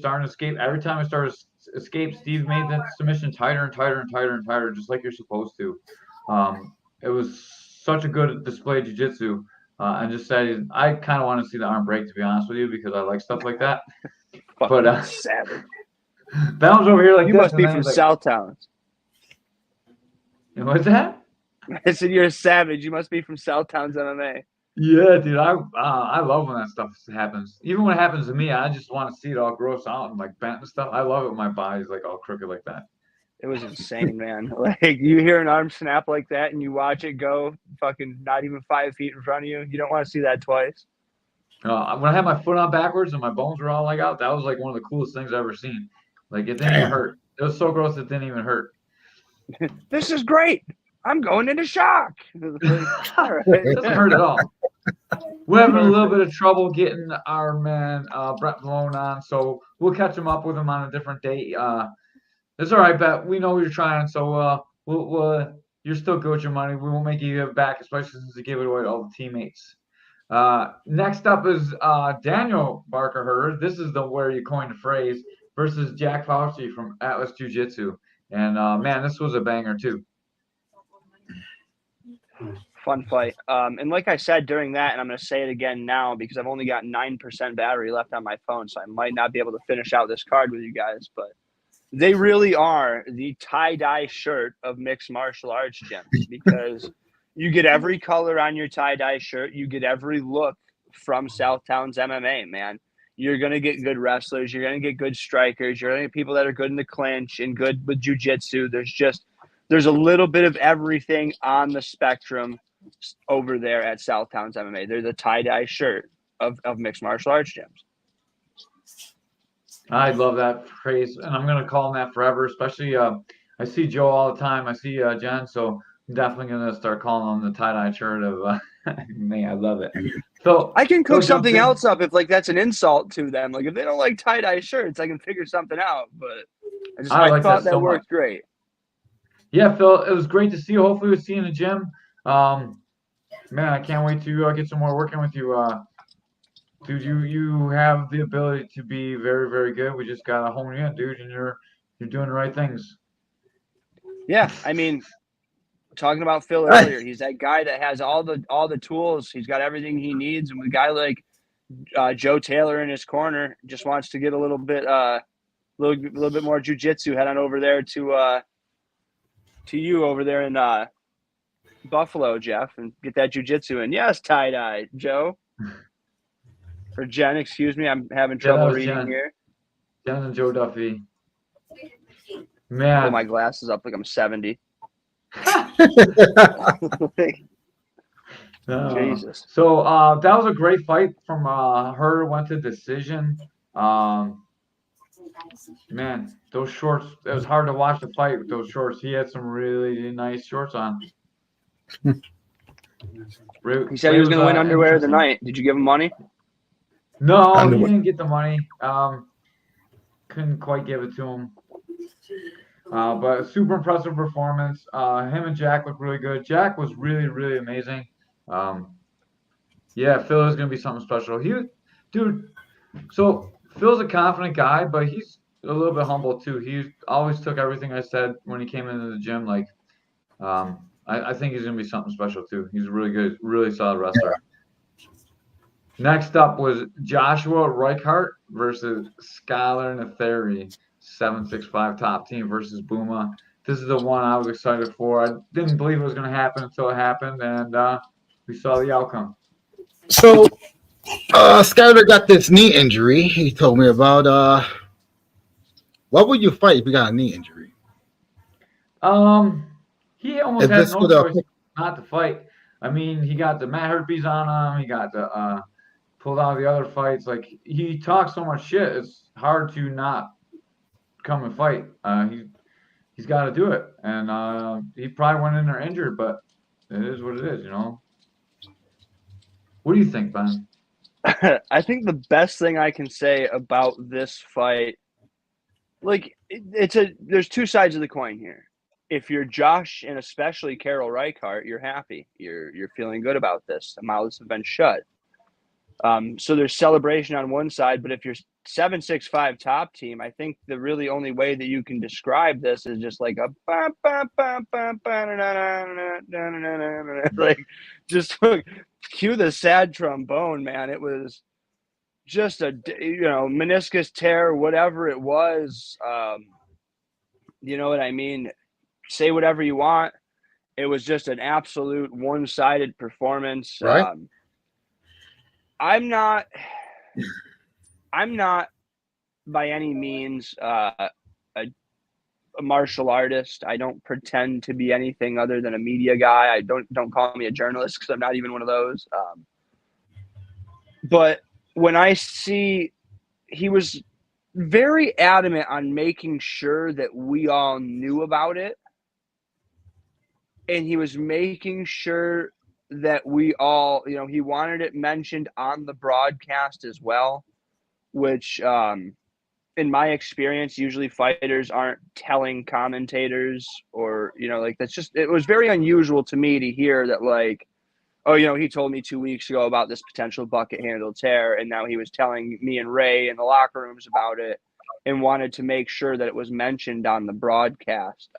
Every time I started to escape, Steve made that submission tighter and tighter and tighter and tighter, just like you're supposed to. It was such a good display of jiu-jitsu. And just said, I kind of want to see the arm break, to be honest with you, because I like stuff like that. But savage. Bounce over here like you this. Must be from Southtown. What's that? I said you're a savage. You must be from Southtown's MMA. Yeah, dude. I love when that stuff happens. Even when it happens to me, I just want to see it all gross out and like bent and stuff. I love it when my body's like all crooked like that. It was insane, man. Like, you hear an arm snap like that and you watch it go fucking not even 5 feet in front of you. You don't want to see that twice. When I had my foot on backwards and my bones were all like out, that was like one of the coolest things I've ever seen. Like, it didn't even hurt. It was so gross it didn't even hurt. This is great. I'm going into shock. Like, all right. It doesn't hurt at all. We're having a little bit of trouble getting our man Brett Malone on, so we'll catch him up with him on a different date. It's all right, Bet. We know you're trying, so you're still good with your money. We won't make you give it back, especially since you gave it away to all the teammates. Next up is Daniel Barker Hurd. This is where you coined the phrase, versus Jack Fauci from Atlas Jiu-Jitsu. And, man, this was a banger, too. Fun fight. And like I said during that, and I'm going to say it again now because I've only got 9% battery left on my phone, so I might not be able to finish out this card with you guys, but they really are the tie-dye shirt of mixed martial arts gyms because you get every color on your tie-dye shirt. You get every look from Southtown's MMA, man. You're going to get good wrestlers. You're going to get good strikers. You're going to get people that are good in the clinch and good with jiu-jitsu. There's a little bit of everything on the spectrum over there at Southtown's MMA. They're the tie-dye shirt of mixed martial arts gyms. I love that phrase, and I'm going to call them that forever, especially I see Joe all the time. I see Jen, so I'm definitely going to start calling them the tie-dye shirt of me. I love it. So I can cook something else up if like that's an insult to them. Like if they don't like tie-dye shirts, I can figure something out, but I thought that worked great. Yeah, Phil, it was great to see you. Hopefully we'll see you in the gym. Man, I can't wait to get some more working with you. Dude, you have the ability to be very, very good. We just gotta hone you in, dude, and you're doing the right things. Yeah, I mean, talking about Phil earlier, he's that guy that has all the tools. He's got everything he needs, and with a guy like Joe Taylor in his corner, just wants to get a little bit more jiu-jitsu. Head on over there to you over there in Buffalo, Jeff, and get that jiu-jitsu in. Yes, tie-dye, Joe. Or Jen, excuse me. I'm having trouble reading here. Jen and Joe Duffy. Man. Pull my glasses up like I'm 70. Jesus. So that was a great fight from her. Went to decision. Man, those shorts, it was hard to watch the fight with those shorts. He had some really nice shorts on. He said he was going to win underwear of the night. Did you give him money? No, he didn't get the money. Couldn't quite give it to him. But a super impressive performance. Him and Jack looked really good. Jack was really, really amazing. Yeah, Phil is going to be something special. So Phil's a confident guy, but he's a little bit humble too. He always took everything I said when he came into the gym. Like, I think he's going to be something special too. He's a really good, really solid wrestler. Next up was Joshua Reichart versus Skylar Netheri, 765 top team versus Buma. This is the one I was excited for. I didn't believe it was going to happen until it happened, and we saw the outcome. So, Skyler got this knee injury. He told me about. What would you fight if you got a knee injury? He almost Is had this no for the choice not to fight. I mean, he got the Matt herpes on him. He got the pulled out of the other fights. Like he talks so much shit, it's hard to not come and fight. He's got to do it, and he probably went in there injured, but it is what it is, you know. What do you think, Ben? I think the best thing I can say about this fight, like there's two sides of the coin here. If you're Josh and especially Carol Reichardt, you're happy. You're feeling good about this. The mouths have been shut. So there's celebration on one side, but if you're 765 top team, I think the really only way that you can describe this is just like a like just cue the sad trombone, man. It was just a meniscus tear, whatever it was. You know what I mean? Say whatever you want. It was just an absolute one-sided performance. right? I'm not by any means a martial artist. I don't pretend to be anything other than a media guy. Don't call me a journalist because I'm not even one of those. But when I see, he was very adamant on making sure that we all knew about it, and he was making sure that we all, he wanted it mentioned on the broadcast as well, which in my experience, usually fighters aren't telling commentators or, like that's just, it was very unusual to me to hear that like, oh, he told me 2 weeks ago about this potential bucket handle tear, and now he was telling me and Ray in the locker rooms about it and wanted to make sure that it was mentioned on the broadcast.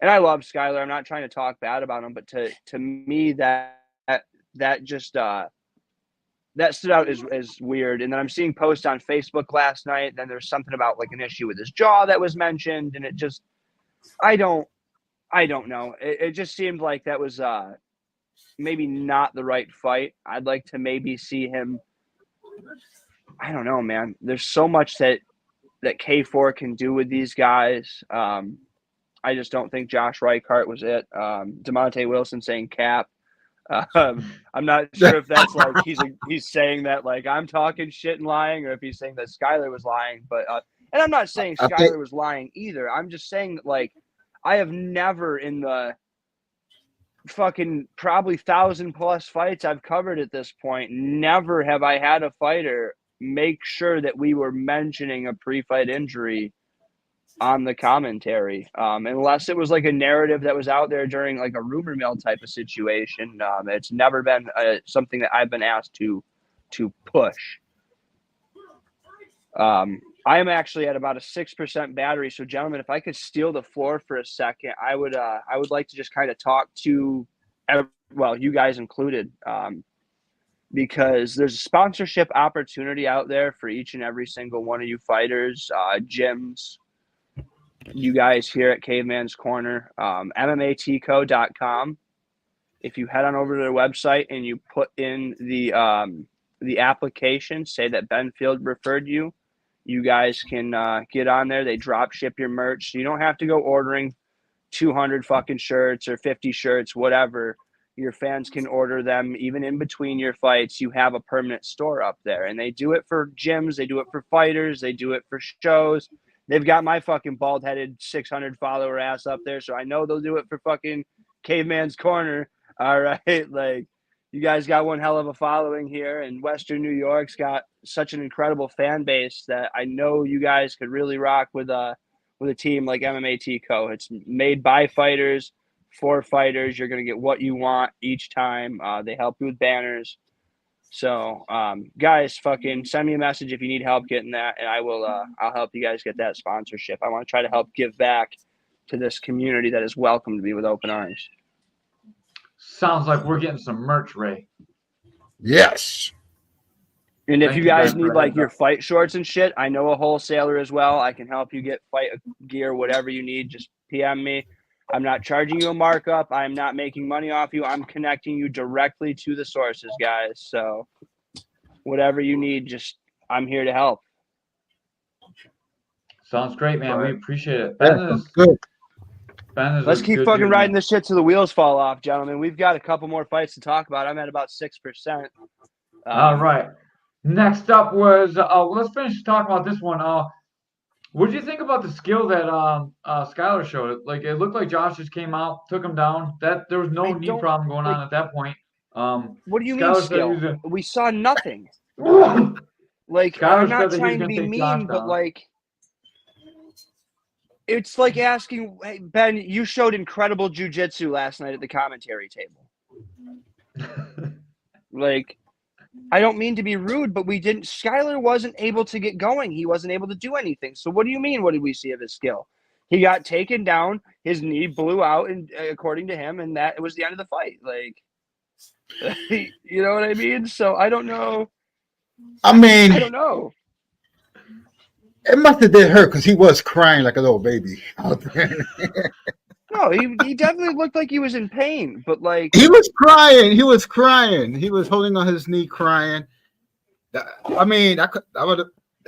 And I love Skylar. I'm not trying to talk bad about him, but to me that just that stood out as weird. And then I'm seeing posts on Facebook last night. Then there's something about like an issue with his jaw that was mentioned, and it just I don't know. It just seemed like that was maybe not the right fight. I'd like to maybe see him. I don't know, man. There's so much that K4 can do with these guys. I just don't think Josh Reichardt was it. DeMonte Wilson saying cap. I'm not sure if that's like he's saying that like I'm talking shit and lying, or if he's saying that Skylar was lying. But and I'm not saying Skylar was lying either. I'm just saying that like I have never in the fucking probably 1,000+ fights I've covered at this point, never have I had a fighter make sure that we were mentioning a pre-fight injury on the commentary, unless it was like a narrative that was out there during like a rumor mill type of situation. It's never been something that I've been asked to push. I am actually at about a 6% battery. So gentlemen, if I could steal the floor for a second, I would like to just kind of talk to, you guys included, because there's a sponsorship opportunity out there for each and every single one of you fighters, gyms, you guys here at Caveman's Corner, MMATco.com. If you head on over to their website and you put in the application, say that Ben Field referred you, you guys can get on there. They drop ship your merch, so you don't have to go ordering 200 fucking shirts or 50 shirts, whatever. Your fans can order them even in between your fights. You have a permanent store up there, and they do it for gyms, they do it for fighters, they do it for shows. They've got my fucking bald-headed 600 follower ass up there, so I know they'll do it for fucking Caveman's Corner. All right, like you guys got one hell of a following here, and Western New York's got such an incredible fan base that I know you guys could really rock with a team like MMATco. It's made by fighters for fighters. You're gonna get what you want each time. They help you with banners. So, guys, fucking send me a message if you need help getting that, and I will. I'll help you guys get that sponsorship. I want to try to help give back to this community that has welcomed me with open arms. Sounds like we're getting some merch, Ray. Yes. And if Thank you you, guys Ben, need for like the your heads fight shorts and shit, I know a wholesaler as well. I can help you get fight gear, whatever you need. Just PM me. I'm not charging you a markup. I'm not making money off you. I'm connecting you directly to the sources, guys. So whatever you need, just I'm here to help. Sounds great, man. We appreciate it. Yeah, good. Ben is Let's a keep good fucking dude, riding man. this shit till the wheels fall off, gentlemen. We've got a couple more fights to talk about. I'm at about 6%. All right. Next up was let's finish talking about this one. What did you think about the skill that Skylar showed? Like it looked like Josh just came out, took him down. That there was no I knee don't problem going like. on at that point. What do you mean Skylar said he skill? was We saw nothing. a, Like Skylar I'm said not that he was trying to going be to take Josh mean, but down. like it's like asking, hey, Ben, you showed incredible jujitsu last night at the commentary table. Like, I don't mean to be rude, but we didn't. Skylar wasn't able to get going. He wasn't able to do anything. So what do you mean? What did we see of his skill? He got taken down. His knee blew out, and according to him, and that was the end of the fight. Like, you know what I mean? So I don't know. I mean, I don't know. it must have did hurt because he was crying like a little baby out there. No, he definitely looked like he was in pain, but like He was crying. He was crying. He was holding on his knee, crying. I mean, that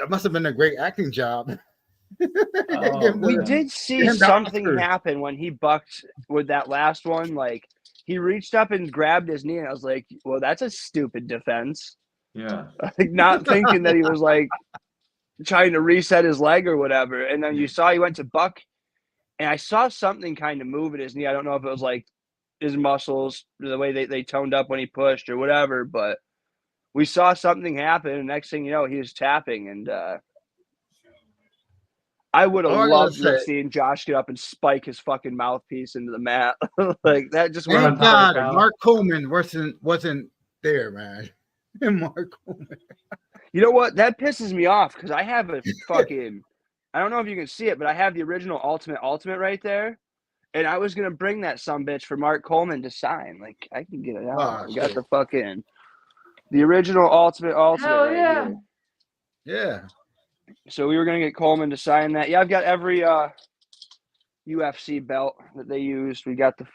must have been a great acting job. we did see something happen when he bucked with that last one. Like he reached up and grabbed his knee, and I was like, "Well, that's a stupid defense." Yeah. Like not thinking that he was like trying to reset his leg or whatever. And then you saw he went to buck, and I saw something kind of move at his knee. I don't know if it was like his muscles, the way they toned up when he pushed or whatever, but we saw something happen. And next thing you know, he was tapping, and I would have loved to have seen Josh get up and spike his fucking mouthpiece into the mat. Like that just would have Thank God Mark Coleman wasn't there, man. Mark Coleman. You know what? That pisses me off because I have a fucking I don't know if you can see it, but I have the original Ultimate right there. And I was gonna bring that sumbitch for Mark Coleman to sign. Like I can get it out. We got the fucking the original Ultimate Hell right yeah. here. Yeah. So we were gonna get Coleman to sign that. Yeah, I've got every UFC belt that they used. We got the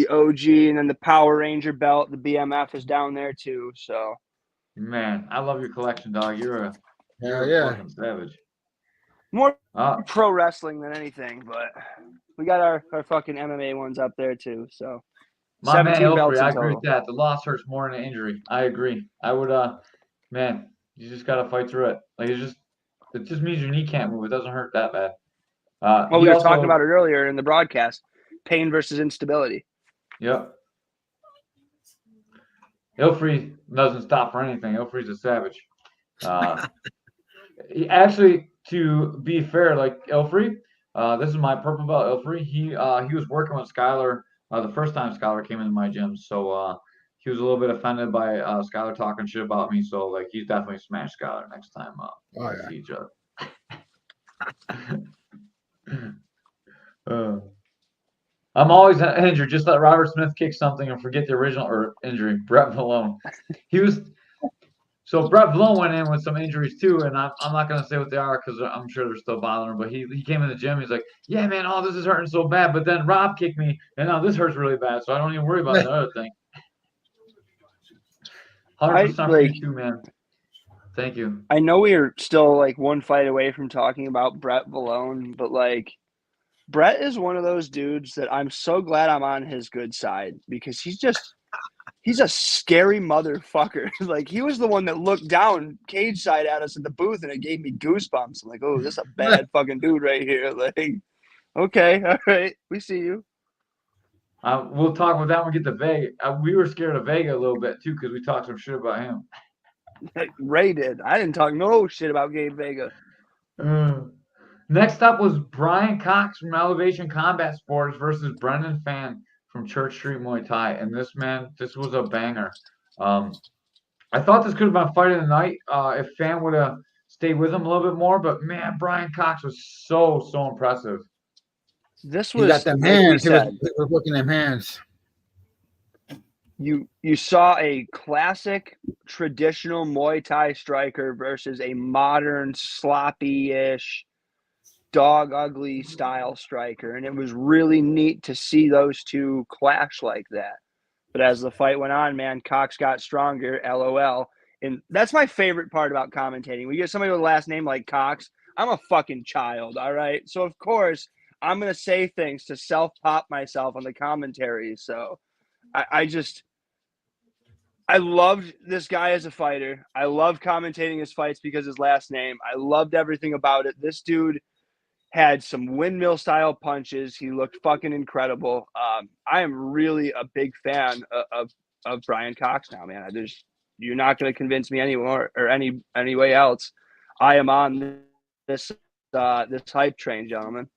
OG, and then the Power Ranger belt. The BMF is down there too. So, man, I love your collection, dog. You're a fucking savage. More pro wrestling than anything, but we got our fucking MMA ones up there too. So, my man, Ilfrey, I agree with that. The loss hurts more than the injury. I agree. I would, man, you just gotta fight through it. Like it just means your knee can't move. It doesn't hurt that bad. Well, we were talking about it earlier in the broadcast: pain versus instability. Yep. Ilfrey doesn't stop for anything. Ilfrey's a savage. He actually, to be fair, like Ilfrey, this is my purple belt. Ilfrey, he was working with Skylar the first time Skylar came into my gym, so he was a little bit offended by Skylar talking shit about me. So like, he's definitely smashed Skylar next time we see each other. I'm always injured. Just let Robert Smith kick something and forget the original injury. Brett Vallone. So Brett Vallone went in with some injuries too, and I'm not gonna say what they are because I'm sure they're still bothering him. But he came in the gym. He's like, "Yeah, man, this is hurting so bad." But then Rob kicked me, and now this hurts really bad. So I don't even worry about the other thing. 100% for you too, man. Thank you. I know we are still like one fight away from talking about Brett Vallone, but like Brett is one of those dudes that I'm so glad I'm on his good side because he's a scary motherfucker. Like he was the one that looked down cage side at us at the booth and it gave me goosebumps. I'm like, oh, this is a bad fucking dude right here. Like, okay, all right, we see you. We'll talk about that when we get to Vega. We were scared of Vega a little bit too because we talked some shit about him. Ray did. I didn't talk no shit about Gabe Vega. Next up was Brian Cox from Elevation Combat Sports versus Brendan Fan from Church Street Muay Thai. And this was a banger. I thought this could have been fight of the night if Fan would have stayed with him a little bit more. But man, Brian Cox was so impressive. This was he got them hands. He was working them hands. you saw a classic traditional Muay Thai striker versus a modern sloppy-ish dog ugly style striker, and it was really neat to see those two clash like that. But as the fight went on, man, Cox got stronger, LOL. And that's my favorite part about commentating. We get somebody with a last name like Cox, I'm a fucking child, all right? So of course I'm gonna say things to self-pop myself on the commentary. So I loved this guy as a fighter. I love commentating his fights because his last name. I loved everything about it. This dude had some windmill style punches. He looked fucking incredible. I am really a big fan of Brian Cox now, man. You're not going to convince me anymore or any way else. I am on this hype train, gentlemen.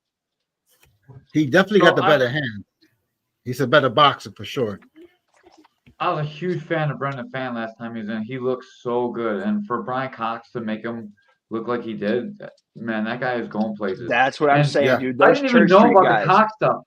He definitely got the better hand. He's a better boxer for sure. I was a huge fan of Brendan Fan last time he was in. He looked so good, and for Brian Cox to make him look like he did, man, that guy is going places. That's what I'm saying, dude. Those I didn't even Church know Street about guys. the Cox stuff.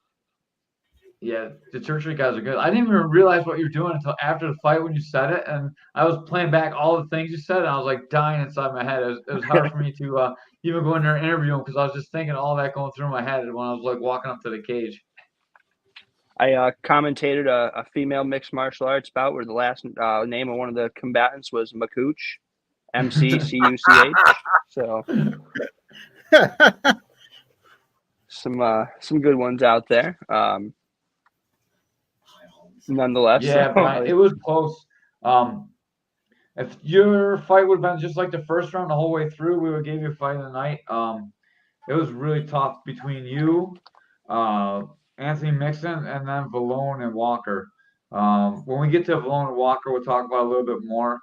Yeah, the Church Street guys are good. I didn't even realize what you were doing until after the fight when you said it, and I was playing back all the things you said, and I was like dying inside my head. It was hard for me to even go in there and interview him because I was just thinking all that going through my head when I was like walking up to the cage. I commentated a female mixed martial arts bout where the last name of one of the combatants was Makuch, MCCUCH. So some good ones out there. Nonetheless, yeah, Brian, it was close. If your fight would have been just like the first round the whole way through, we would give you a fight of the night. It was really tough between you, Anthony Mixon, and then Valone and Walker. When we get to Valone and Walker, we'll talk about a little bit more.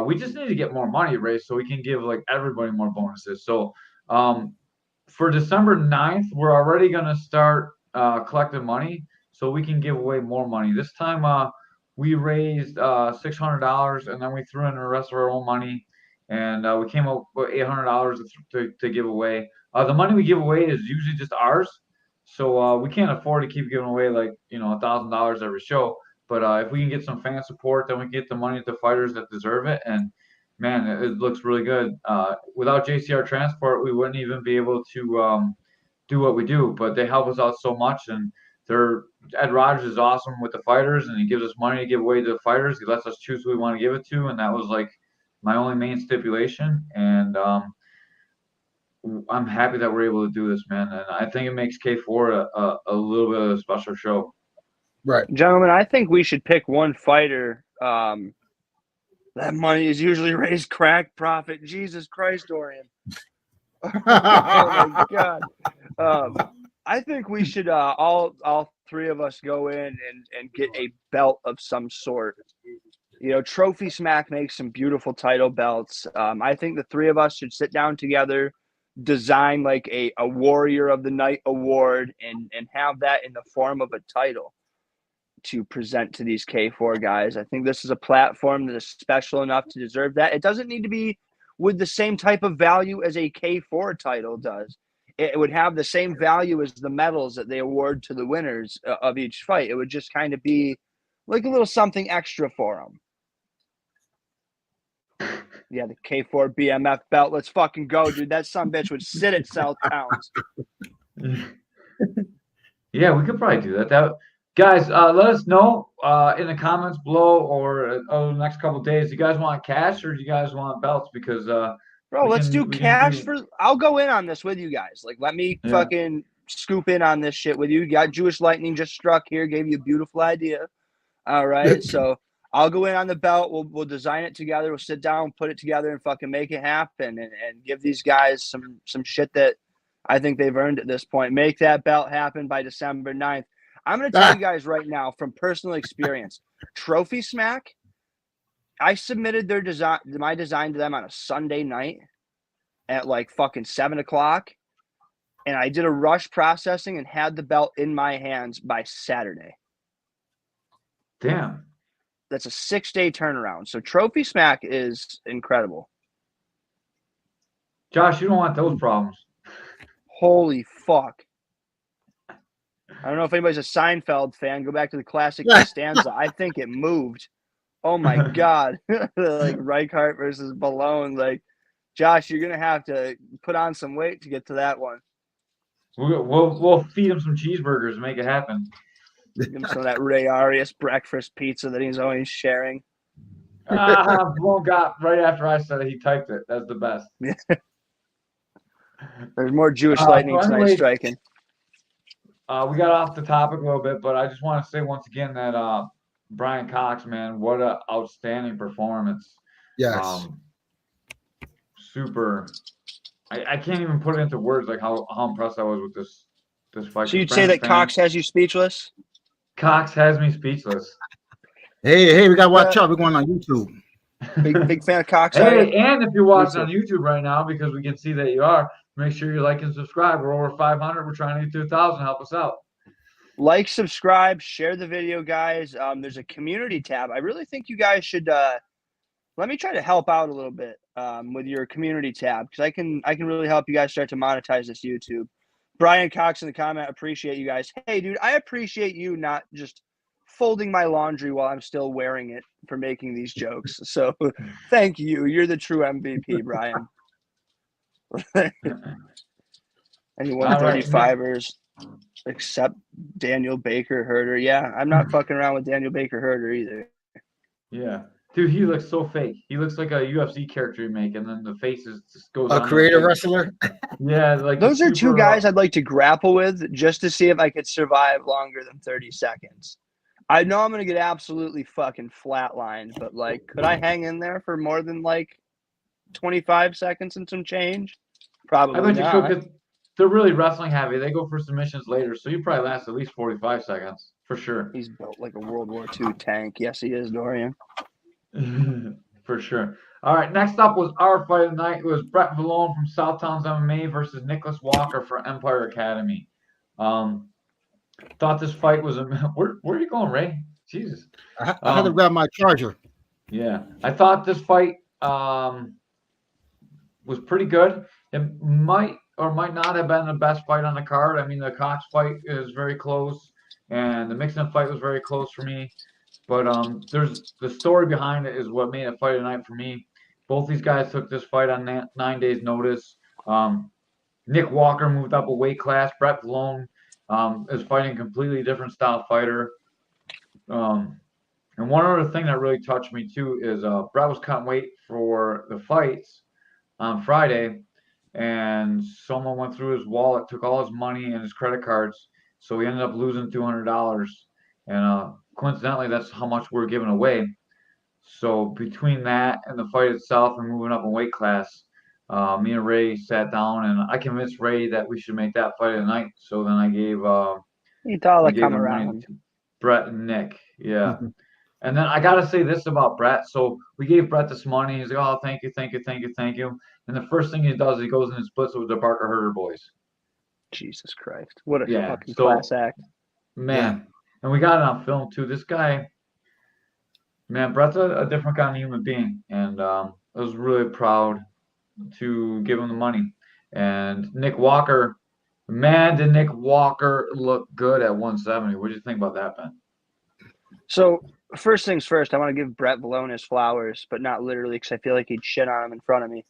We just need to get more money raised so we can give like everybody more bonuses. So for December 9th, we're already going to start collecting money so we can give away more money. This time we raised $600 and then we threw in the rest of our own money and we came up with $800 to give away. The money we give away is usually just ours. So we can't afford to keep giving away like, $1,000 every show. But if we can get some fan support, then we get the money to fighters that deserve it. And man, it looks really good. Without JCR Transport, we wouldn't even be able to do what we do. But they help us out so much. And Ed Rogers is awesome with the fighters, and he gives us money to give away to the fighters. He lets us choose who we want to give it to, and that was like my only main stipulation. And I'm happy that we're able to do this, man. And I think it makes K4 a little bit of a special show. Right. Gentlemen, I think we should pick one fighter. That money is usually raised crack profit. Jesus Christ, Dorian. Oh my God. I think we should all three of us go in and get a belt of some sort. Trophy Smack makes some beautiful title belts. I think the three of us should sit down together, design like a Warrior of the Night award and have that in the form of a title to present to these K4 guys. I think this is a platform that is special enough to deserve that. It doesn't need to be with the same type of value as a K4 title does. It would have the same value as the medals that they award to the winners of each fight. It would just kind of be like a little something extra for them. Yeah, the K4 BMF belt. Let's fucking go, dude. That sumbitch would sit at South Towns. Yeah, we could probably do that. Guys, let us know in the comments below or over the next couple of days. Do you guys want cash or do you guys want belts? Because bro, let's do cash for. I'll go in on this with you guys. Like, let me fucking scoop in on this shit with you. You got Jewish Lightning just struck here, gave you a beautiful idea. All right, so I'll go in on the belt. We'll design it together. We'll sit down, put it together, and fucking make it happen, and give these guys some shit that I think they've earned at this point. Make that belt happen by December 9th. I'm going to tell you guys right now from personal experience, Trophy Smack, I submitted my design to them on a Sunday night at like fucking 7 o'clock. And I did a rush processing and had the belt in my hands by Saturday. Damn. That's a 6-day turnaround. So Trophy Smack is incredible. Josh, you don't want those problems. Holy fuck. I don't know if anybody's a Seinfeld fan. Go back to the classic Costanza. I think it moved. Oh my God. Like Reichart versus Malone. Like, Josh, you're going to have to put on some weight to get to that one. We'll feed him some cheeseburgers and make it happen. Give him some of that Ray Arias breakfast pizza that he's always sharing. Malone got right after I said it, he typed it. That's the best. There's more Jewish lightning tonight striking. We got off the topic a little bit, but I just want to say once again that Brian Cox, man, what an outstanding performance. Yes. Super. I can't even put it into words like how impressed I was with this fight. So you'd say that Cox has you speechless? Cox has me speechless. Hey, we got to watch out. We're going on YouTube. Big fan of Cox. Hey, and if you're watching on YouTube right now, because we can see that you are, make sure you like and subscribe. We're over 500. We're trying to get to 1,000. Help us out. Like, subscribe, share the video, guys. There's a community tab. I really think you guys should let me try to help out a little bit with your community tab, because I can really help you guys start to monetize this YouTube. Brian Cox in the comment, appreciate you guys. Hey, dude, I appreciate you not just folding my laundry while I'm still wearing it for making these jokes. So thank you. You're the true MVP, Brian. Any 135ers except Daniel Baker Herder. Yeah, I'm not fucking around with Daniel Baker Herder either. Yeah. Dude, he looks so fake. He looks like a UFC character you make, and then the face just goes on. A creative wrestler? Yeah. Like those are two guys I'd like to grapple with just to see if I could survive longer than 30 seconds. I know I'm going to get absolutely fucking flatlined, but, like, could I hang in there for more than, like, 25 seconds and some change? Probably I bet not. you could, because they're really wrestling heavy. They go for submissions later, so you probably last at least 45 seconds, for sure. He's built like a World War II tank. Yes, he is, Dorian. For sure. All right, next up was our fight of the night. It was Brett Vallone from Southtown's MMA versus Nicholas Walker for Empire Academy. Thought this fight was a where are you going, Ray? Jesus. I had to grab my charger. Yeah. I thought this fight was pretty good. It might or might not have been the best fight on the card. I mean, the Cox fight is very close, and the Mixon fight was very close for me. But there's the story behind it is what made it fight of the night for me. Both these guys took this fight on 9 days' notice. Nick Walker moved up a weight class. Brett Vallone is fighting a completely different style fighter. And one other thing that really touched me too is Brett was cutting weight for the fights on Friday, and someone went through his wallet, took all his money and his credit cards, so he ended up losing $200. And coincidentally, that's how much we're giving away. So between that and the fight itself and moving up in weight class, me and Ray sat down, and I convinced Ray that we should make that fight of the night. So then I gave him money to Brett and Nick. Yeah. And then I got to say this about Brett. So we gave Brett this money. He's like, oh, thank you. And the first thing he does, he goes and he splits it with the Barker Herder boys. Jesus Christ. What a fucking class act. Man. Yeah. And we got it on film, too. This guy, man, Brett's a different kind of human being. And I was really proud to give him the money. And Nick Walker, man, did Nick Walker look good at 170. What do you think about that, Ben? So, first things first, I want to give Brett Vallone his flowers, but not literally, because I feel like he'd shit on him in front of me.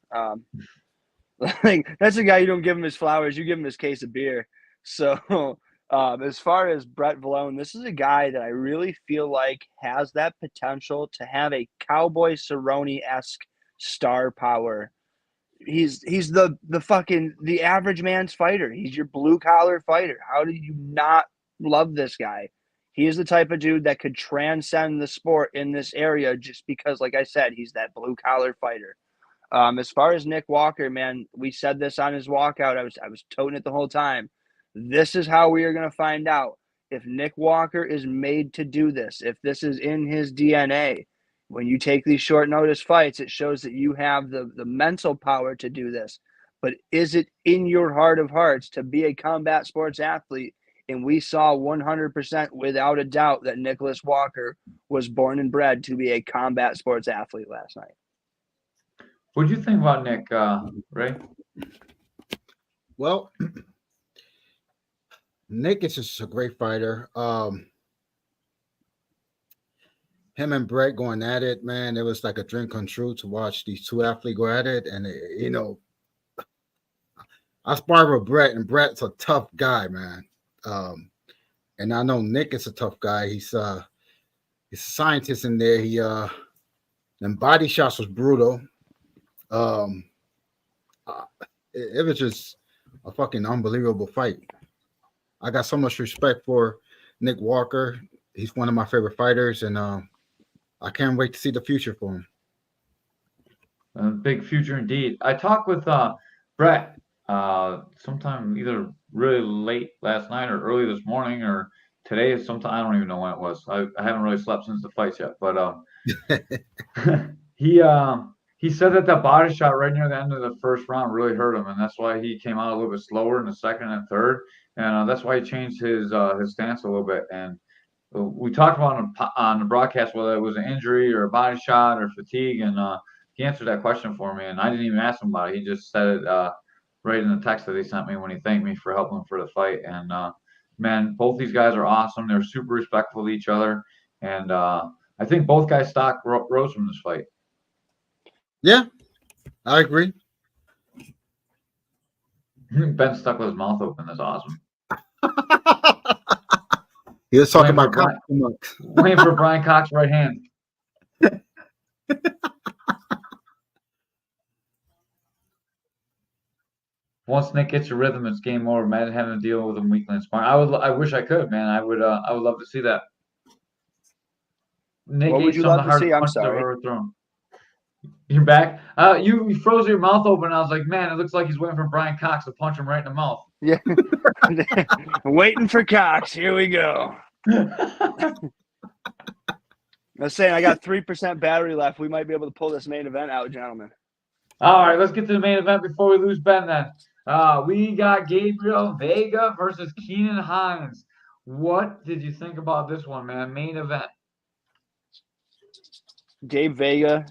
Like, that's a guy you don't give him his flowers, you give him his case of beer. So, as far as Brett Vallone, this is a guy that I really feel like has that potential to have a Cowboy Cerrone-esque star power. He's the fucking the average man's fighter. He's your blue collar fighter. How do you not love this guy? He is the type of dude that could transcend the sport in this area just because, like I said, he's that blue collar fighter. As far as Nick Walker, man, we said this on his walkout. I was toting it the whole time. This is how we are going to find out if Nick Walker is made to do this, if this is in his DNA. When you take these short notice fights, it shows that you have the mental power to do this. But is it in your heart of hearts to be a combat sports athlete? And we saw 100% without a doubt that Nicholas Walker was born and bred to be a combat sports athlete last night. What do you think about Nick, Ray? Well, Nick is just a great fighter. Him and Brett going at it, man, it was like a dream come true to watch these two athletes go at it. And I sparred with Brett, and Brett's a tough guy, man. And I know Nick is a tough guy. He's a scientist in there. Them body shots was brutal. Um, it was just a fucking unbelievable fight. I got so much respect for Nick Walker. He's one of my favorite fighters, and I can't wait to see the future for him. A big future indeed. I talked with Brett sometime either really late last night or early this morning or today. Sometime I don't even know when it was. I haven't really slept since the fights yet, but he said that body shot right near the end of the first round really hurt him, and that's why he came out a little bit slower in the second and third, and that's why he changed his stance a little bit. And we talked about on the broadcast whether it was an injury or a body shot or fatigue, and he answered that question for me, and I didn't even ask him about it. He just said it right in the text that he sent me when he thanked me for helping him for the fight. And man, both these guys are awesome. They're super respectful to each other, and I think both guys' stock rose from this fight. Yeah, I agree. Ben stuck with his mouth open. That's awesome. He was talking about waiting for Brian Cox's right hand. Once Nick gets your rhythm, it's game over. Imagine having to deal with him weekly and sparring. I wish I could, man. I would love to see that. Nick What would you love to see? I'm sorry. I've ever thrown. You're back. You froze your mouth open. I was like, man, it looks like he's waiting for Brian Cox to punch him right in the mouth. Yeah. Waiting for Cox. Here we go. I was saying I got 3% battery left. We might be able to pull this main event out, gentlemen. All right, let's get to the main event before we lose Ben then. We got Gabriel Vega versus Keenan Hines. What did you think about this one, man? Main event. Gabe Vega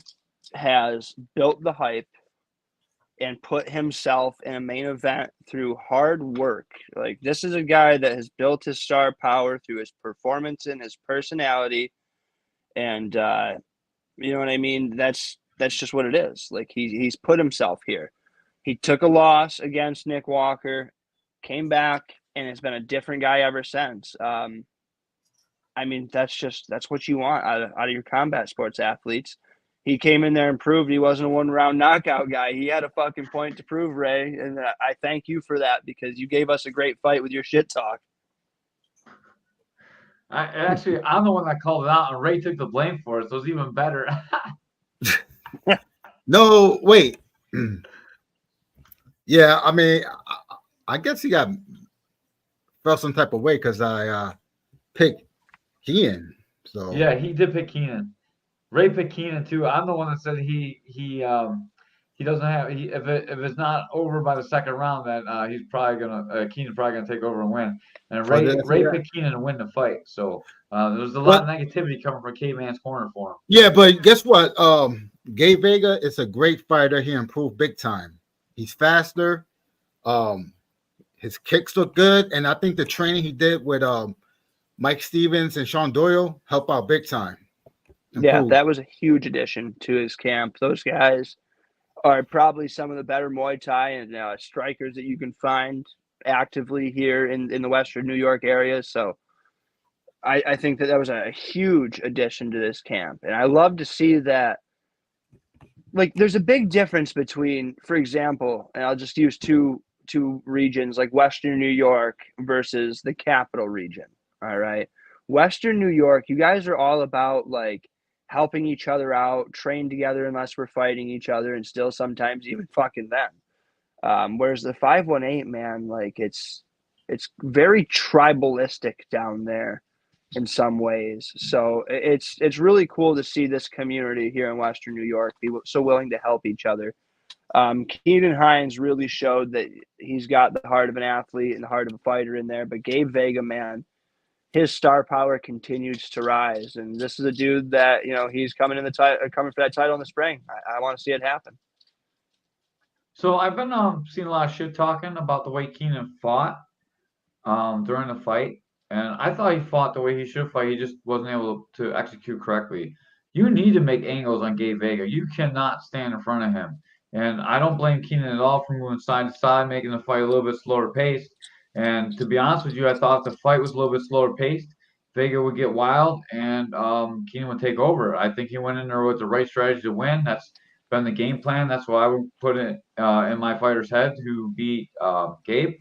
has built the hype and put himself in a main event through hard work. Like, this is a guy that has built his star power through his performance and his personality. And you know what I mean? That's just what it is. Like, he's put himself here. He took a loss against Nick Walker, came back, and has been a different guy ever since. I mean, that's what you want out of your combat sports athletes. He came in there and proved he wasn't a one-round knockout guy. He had a fucking point to prove, Ray, and I thank you for that because you gave us a great fight with your shit talk. I'm the one that called it out, and Ray took the blame for it, so it's even better. No, wait. Yeah, I mean, I guess he felt some type of way because I picked Keenan. So yeah, he did pick Keenan. Ray picked Keenan too. I'm the one that said he doesn't have if it's not over by the second round, that he's probably Keenan's probably gonna take over and win. And Ray picked Keenan to win the fight. So there's a lot of negativity coming from Caveman's corner for him. Yeah, but guess what? Gabe Vega is a great fighter. He improved big time. He's faster. His kicks look good, and I think the training he did with Mike Stevens and Sean Doyle helped out big time. Yeah, that was a huge addition to his camp. Those guys are probably some of the better Muay Thai and strikers that you can find actively here in the Western New York area. So I think that was a huge addition to this camp. And I love to see that. Like, there's a big difference between, for example, and I'll just use two regions, like Western New York versus the capital region. All right. Western New York, you guys are all about like helping each other out, train together unless we're fighting each other, and still sometimes even fucking them. Whereas the 518, man, like it's very tribalistic down there in some ways. So it's really cool to see this community here in Western New York be so willing to help each other. Keenan Hines really showed that he's got the heart of an athlete and the heart of a fighter in there. But Gabe Vega, man, his star power continues to rise, and this is a dude that he's coming for that title in the spring. I want to see it happen. So I've been seeing a lot of shit talking about the way Keenan fought. during the fight, and I thought he fought the way he should fight. He just wasn't able to execute correctly. You need to make angles on Gabe Vega. You cannot stand in front of him. And I don't blame Keenan at all for moving side to side, making the fight a little bit slower paced. And to be honest with you, I thought if the fight was a little bit slower paced, Vega would get wild and Keenan would take over. I think he went in there with the right strategy to win. That's been the game plan. That's why I would put it in my fighter's head to beat Gabe.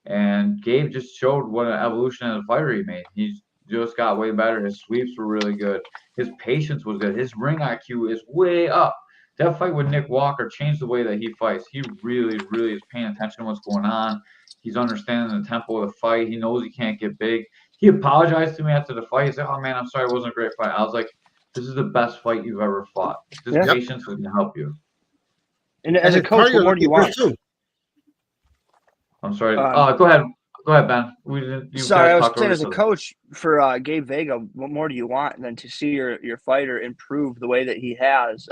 And Gabe just showed what an evolution of a fighter he made. He's just got way better. His sweeps were really good. His patience was good. His ring IQ is way up. That fight with Nick Walker changed the way that he fights. He really, really is paying attention to what's going on. He's understanding the tempo of the fight. He knows he can't get big. He apologized to me after the fight. He said, "Oh man, I'm sorry, it wasn't a great fight." I was like, "This is the best fight you've ever fought. This patience is going to help you." And as a coach, what more do you want? I'm sorry. Go ahead. Go ahead, Ben. Sorry, I was saying as a coach for Gabe Vega, what more do you want than to see your fighter improve the way that he has?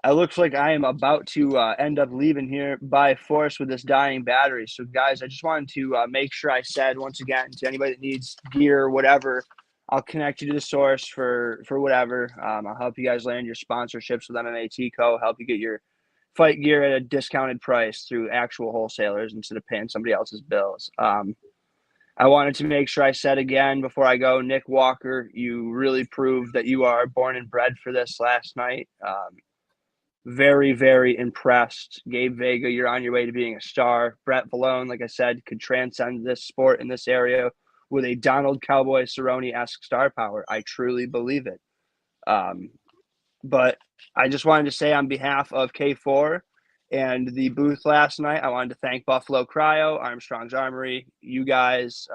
It looks like I am about to end up leaving here by force with this dying battery. So, guys, I just wanted to make sure I said once again to anybody that needs gear, whatever, I'll connect you to the source for whatever. I'll help you guys land your sponsorships with MMA TCO, help you get your fight gear at a discounted price through actual wholesalers instead of paying somebody else's bills. I wanted to make sure I said again before I go, Nick Walker, you really proved that you are born and bred for this last night. Very, very impressed. Gabe Vega, you're on your way to being a star. Brett Vallone, like I said, could transcend this sport in this area with a Donald Cowboy Cerrone-esque star power. I truly believe it. But I just wanted to say on behalf of K4 and the booth last night, I wanted to thank Buffalo Cryo, Armstrong's Armory, you guys,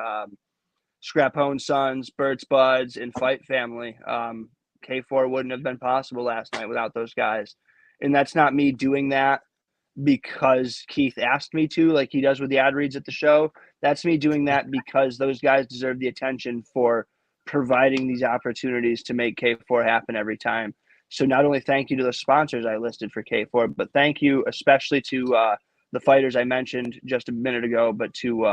Scrapone Sons, Birds Buds, and Fight Family. K4 wouldn't have been possible last night without those guys. And that's not me doing that because Keith asked me to, like he does with the ad reads at the show. That's me doing that because those guys deserve the attention for providing these opportunities to make K4 happen every time. So not only thank you to the sponsors I listed for K4, but thank you especially to the fighters I mentioned just a minute ago, but to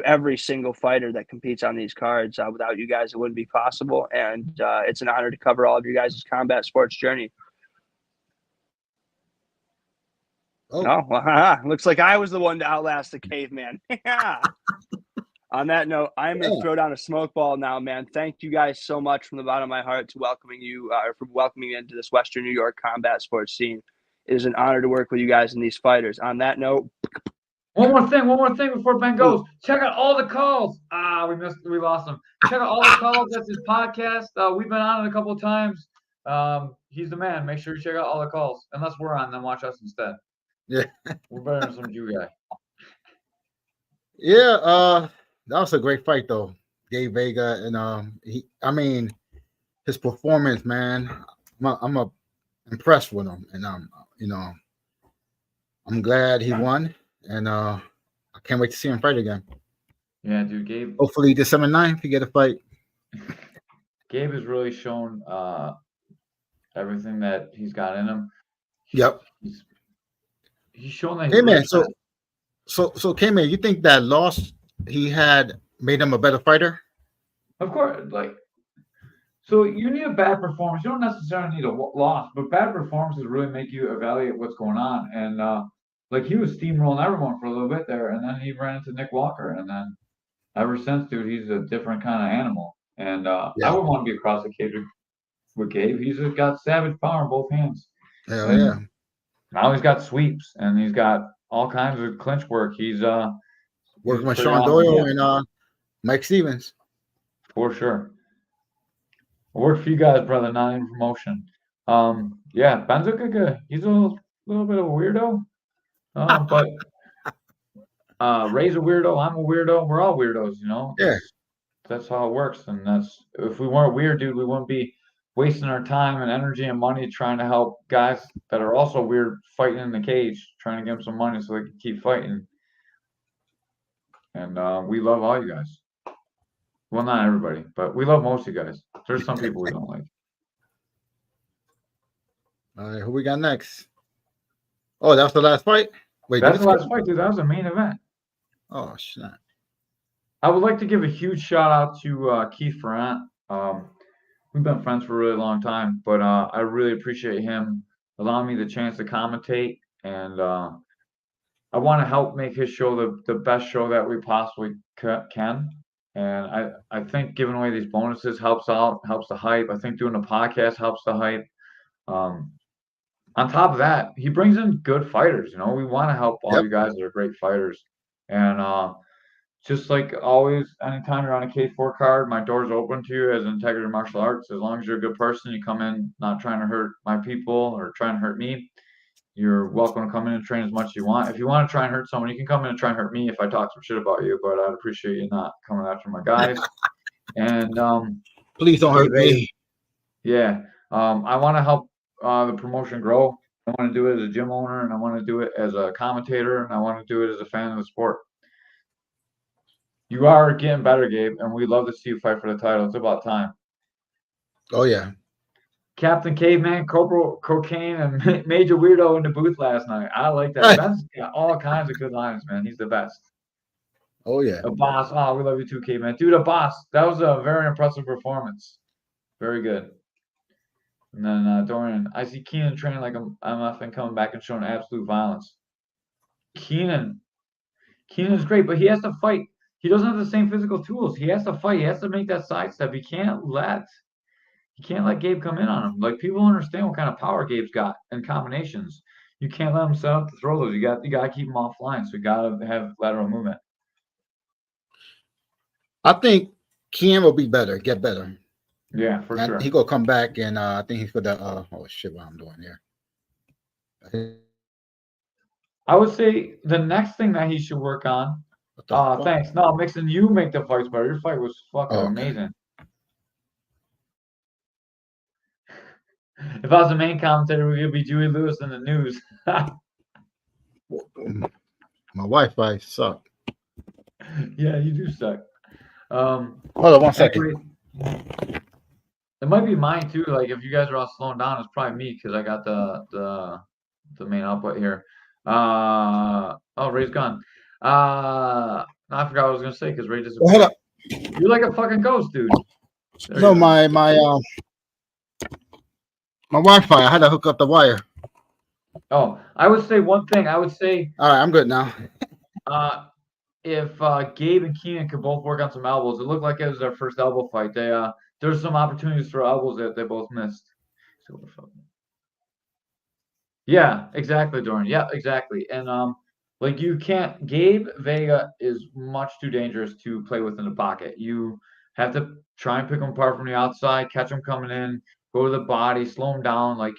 every single fighter that competes on these cards. Without you guys, it wouldn't be possible. And it's an honor to cover all of you guys' combat sports journey. Looks like I was the one to outlast the caveman. On that note, I'm going to throw down a smoke ball now, man. Thank you guys so much from the bottom of my heart to welcoming you, for welcoming me into this Western New York combat sports scene. It is an honor to work with you guys and these fighters. On that note, one more thing before Ben goes. Check out all the calls. We lost him. Check out all the calls. That's his podcast. We've been on it a couple of times. He's the man. Make sure you check out all the calls. Unless we're on, then watch us instead. Yeah, we're better than some Jew guy. Yeah, that was a great fight though, Gabe Vega, and his performance, man. I'm impressed with him, and I'm glad he won, and I can't wait to see him fight again. Yeah, dude, Gabe. Hopefully December 9th he get a fight. Gabe has really shown everything that he's got in him. Yep. He's shown that. Hey man, so Caveman, you think that loss he had made him a better fighter? Of course, so you need a bad performance. You don't necessarily need a loss, but bad performances really make you evaluate what's going on. And he was steamrolling everyone for a little bit there, and then he ran into Nick Walker, and then ever since, dude, he's a different kind of animal. And I wouldn't want to be across the cage with Gabe. He's got savage power in both hands. Hell yeah. Now he's got sweeps and he's got all kinds of clinch work. He's working with Sean Doyle and Mike Stevens. For sure. Work for you guys, brother, not in promotion. Ben's a good guy. He's a little bit of a weirdo. But Ray's a weirdo, I'm a weirdo, we're all weirdos, you know? Yeah. That's how it works. And if we weren't weird, dude, we wouldn't be wasting our time and energy and money trying to help guys that are also weird fighting in the cage, trying to give them some money so they can keep fighting. And we love all you guys. Well, not everybody, but we love most of you guys. There's some people we don't like. All right, who we got next? Oh, that was the last fight? Wait, that's the last fight, dude. That was the main event. Oh, shit. I would like to give a huge shout out to Keith Ferrant. We've been friends for a really long time, but I really appreciate him allowing me the chance to commentate, and I want to help make his show the best show that we possibly can. And I think giving away these bonuses helps out, helps the hype. I think doing the podcast helps the hype. Um, on top of that, he brings in good fighters. You know, we want to help all Yep. you guys that are great fighters. And just like always, anytime you're on a K4 card, my door's open to you as Integrity Martial Arts. As long as you're a good person, you come in not trying to hurt my people or trying to hurt me. You're welcome to come in and train as much as you want. If you want to try and hurt someone, you can come in and try and hurt me if I talk some shit about you, but I'd appreciate you not coming after my guys. And Please don't hurt me. yeah, I want to help the promotion grow. I want to do it as a gym owner, and I want to do it as a commentator, and I want to do it as a fan of the sport. You are getting better, Gabe, and we'd love to see you fight for the title. It's about time. Oh yeah. Captain Caveman, Corporal Cocaine, and Major Weirdo in the booth last night. I like that. Ben's got all kinds of good lines, man. He's the best. Oh yeah. A boss. Oh, we love you too, Caveman. Dude, a boss. That was a very impressive performance. Very good. And then Dorian, I see Keenan training like I'm effing coming back and showing absolute violence. Keenan is great, but he has to fight. He doesn't have the same physical tools. He has to fight. He has to make that sidestep. He can't let Gabe come in on him. Like, people don't understand what kind of power Gabe's got and combinations. You can't let him set up to throw those. You got to keep him offline. So you got to have lateral movement. I think Ken will be better, get better. Yeah, for sure. He gonna come back, and I think he's gonna. Oh shit! What I'm doing here? I would say the next thing that he should work on. Thanks. No, Mixon, you make the fights better. Your fight was fucking amazing. If I was the main commentator, we would be Dewey Lewis in the news. My Wi-Fi sucked. Yeah, you do suck. Hold on 1 second. It might be mine too. Like, if you guys are all slowing down, it's probably me because I got the main output here. Ray's gone. I forgot what I was gonna say because Ray just. Hold up. You're like a fucking ghost, dude. No, my Wi-Fi. I had to hook up the wire. Oh, I would say one thing. I would say. All right, I'm good now. If Gabe and Keenan could both work on some elbows, it looked like it was their first elbow fight. There's some opportunities for elbows that they both missed. Yeah, exactly, Dorian. Yeah, exactly. And like, you can't. Gabe Vega is much too dangerous to play with in the pocket. You have to try and pick him apart from the outside, catch him coming in, go to the body, slow him down. Like,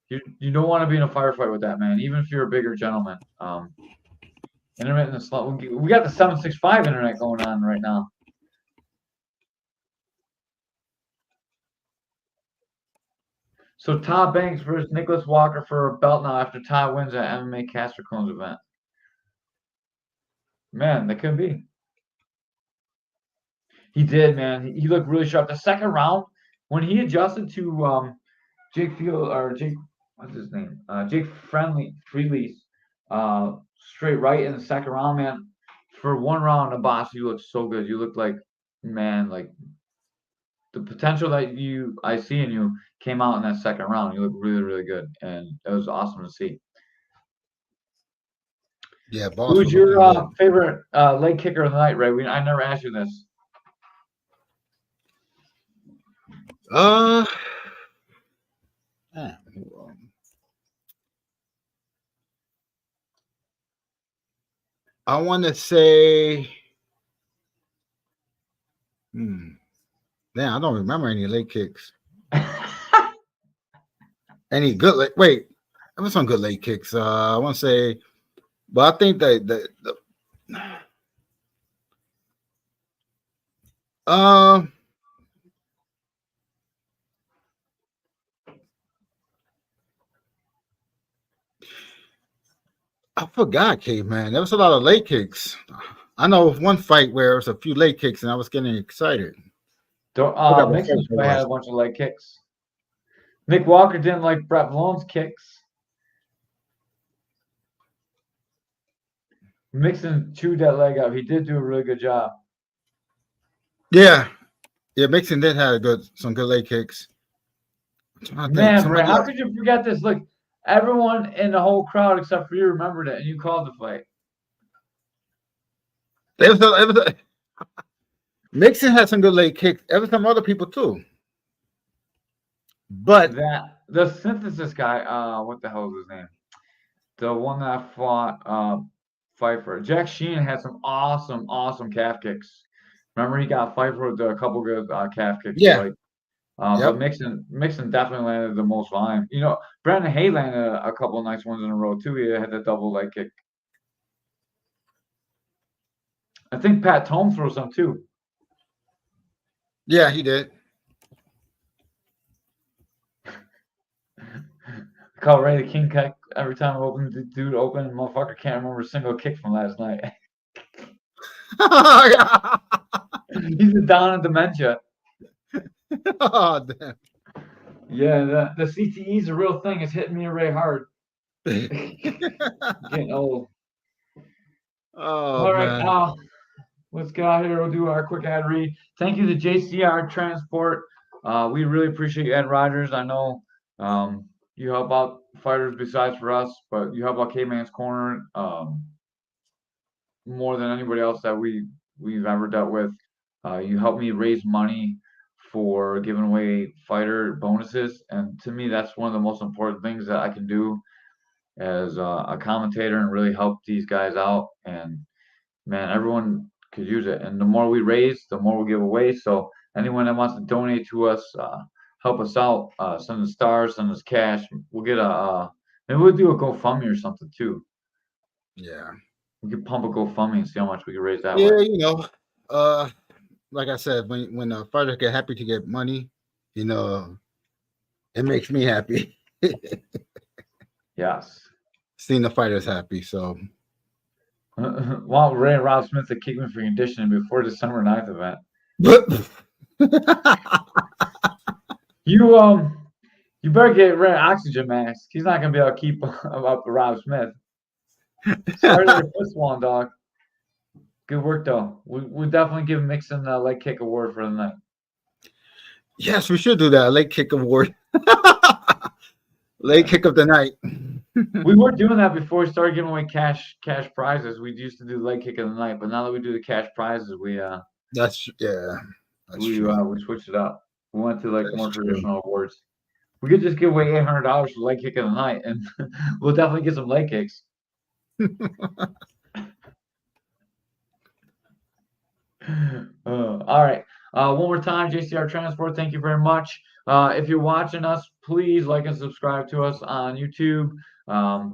you don't want to be in a firefight with that man, even if you're a bigger gentleman. Internet in the slot. We got the 765 internet going on right now. So Todd Banks versus Nicholas Walker for a belt now after Todd wins at MMA Caster Clones event. Man, that could be. He did, man. He looked really sharp. The second round, when he adjusted to Jake Field or Jake, what's his name? Jake Freely's straight right in the second round, man. For one round, the boss, you look so good. You look like, man, like the potential that I see in you came out in that second round. You look really, really good, and it was awesome to see. Yeah, boss. Who's your favorite leg kicker of the night, Ray? I never asked you this. I want to say, man, I don't remember any leg kicks. Any good leg? Wait, there was some good leg kicks. I want to say, but I think I forgot, Caveman. There was a lot of leg kicks. I know of one fight where there was a few leg kicks, and I was getting excited. Mixon had a bunch of leg kicks. Nick Walker didn't like Brett Valone's kicks. Mixon chewed that leg up. He did do a really good job. Yeah, Mixon did have some good leg kicks. I'm trying to think. Man, Ray, Somebody how else. could you forget this? Look, everyone in the whole crowd except for you remembered it, and you called the fight. Mixon had some good leg kicks. There was some other people too. But That the synthesis guy, what the hell is his name? The one that fought Pfeiffer. Jack Sheen had some awesome calf kicks. Remember he got Pfeiffer with a couple good calf kicks. yeah, Like, but yep. Mixon definitely landed the most volume. You know, Brandon Hay landed a couple nice ones in a row too. He had the double leg kick. I think Pat Tome threw some too. Yeah, he did. I call Ray the King kick every time I open the dude open. Motherfucker can't remember a single kick from last night. He's down in dementia. Oh, damn. Yeah, the CTE is a real thing. It's hitting me and Ray hard. Getting old. Oh, All right, man. let's get out here. We'll do our quick ad read. Thank you to JCR Transport. We really appreciate Ed Rogers. I know you help out fighters besides for us, but you help out Caveman's Corner more than anybody else that we've ever dealt with. You help me raise money for giving away fighter bonuses, and to me, that's one of the most important things that I can do as a commentator and really help these guys out. And man, everyone could use it. And the more we raise, the more we give away. So anyone that wants to donate to us, help us out, send us stars, send us cash. We'll get maybe we'll do a GoFundMe or something too. Yeah. We could pump a GoFundMe and see how much we can raise that Yeah, way. Like I said, when a fighter get happy to get money, it makes me happy. Yes. Seeing the fighters happy, so. Want Ray and Rob Smith to kick me for conditioning before December 9th event. You better get Ray an oxygen mask. He's not gonna be able to keep up with Rob Smith. Sorry to your foot swollen, dog. Good work though. We definitely give Mixon the leg kick award for the night. Yes, we should do that. Leg kick award. Leg kick of the night. We were doing that before we started giving away cash prizes. We used to do leg kick of the night, but now that we do the cash prizes, we That's true. we switched it up. We went to like That's more true. traditional awards. We could just give away $800 for leg kick of the night, and we'll definitely get some leg kicks. All right. One more time, JCR Transport, thank you very much. If you're watching us, please like and subscribe to us on YouTube.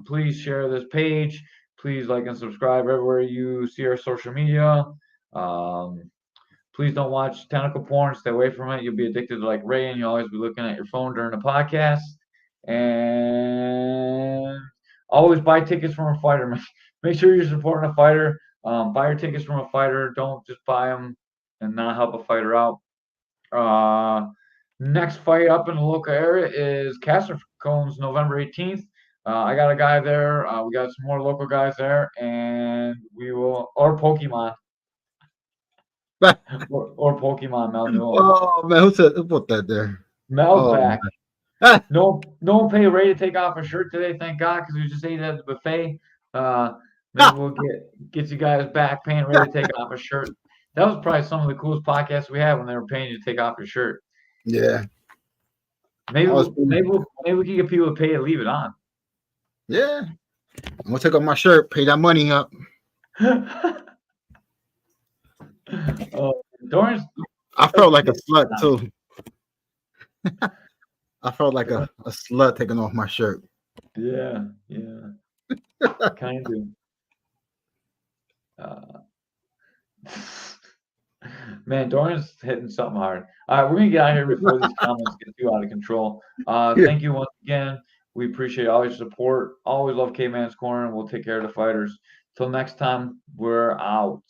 Please share this page. Please like and subscribe everywhere you see our social media. Please don't watch tentacle porn. Stay away from it. You'll be addicted to like Ray, and you'll always be looking at your phone during the podcast. And always buy tickets from a fighter. Make sure you're supporting a fighter. Buy your tickets from a fighter. Don't just buy them and not help a fighter out. Next fight up in the local area is Castor Combs, November 18th. I got a guy there. We got some more local guys there, and or Pokemon. or Pokemon Mel Newell. Oh man, who put that there? Mel's back. Man. No one paid Ray to take off a shirt today, thank God, because we just ate at the buffet. Maybe we'll get you guys back paying Ray to take off a shirt. That was probably some of the coolest podcasts we had when they were paying you to take off your shirt. Yeah. Maybe we can get people to pay to leave it on. Yeah. I'm gonna take off my shirt, pay that money up. Doran's. I felt like a slut too. I felt like a slut taking off my shirt. Yeah. Kind of. Man, Dorian's hitting something hard. All right, we're gonna get out of here before these comments get too out of control. Thank you once again. We appreciate all your support. Always love Caveman's Corner, and we'll take care of the fighters. Till next time, we're out.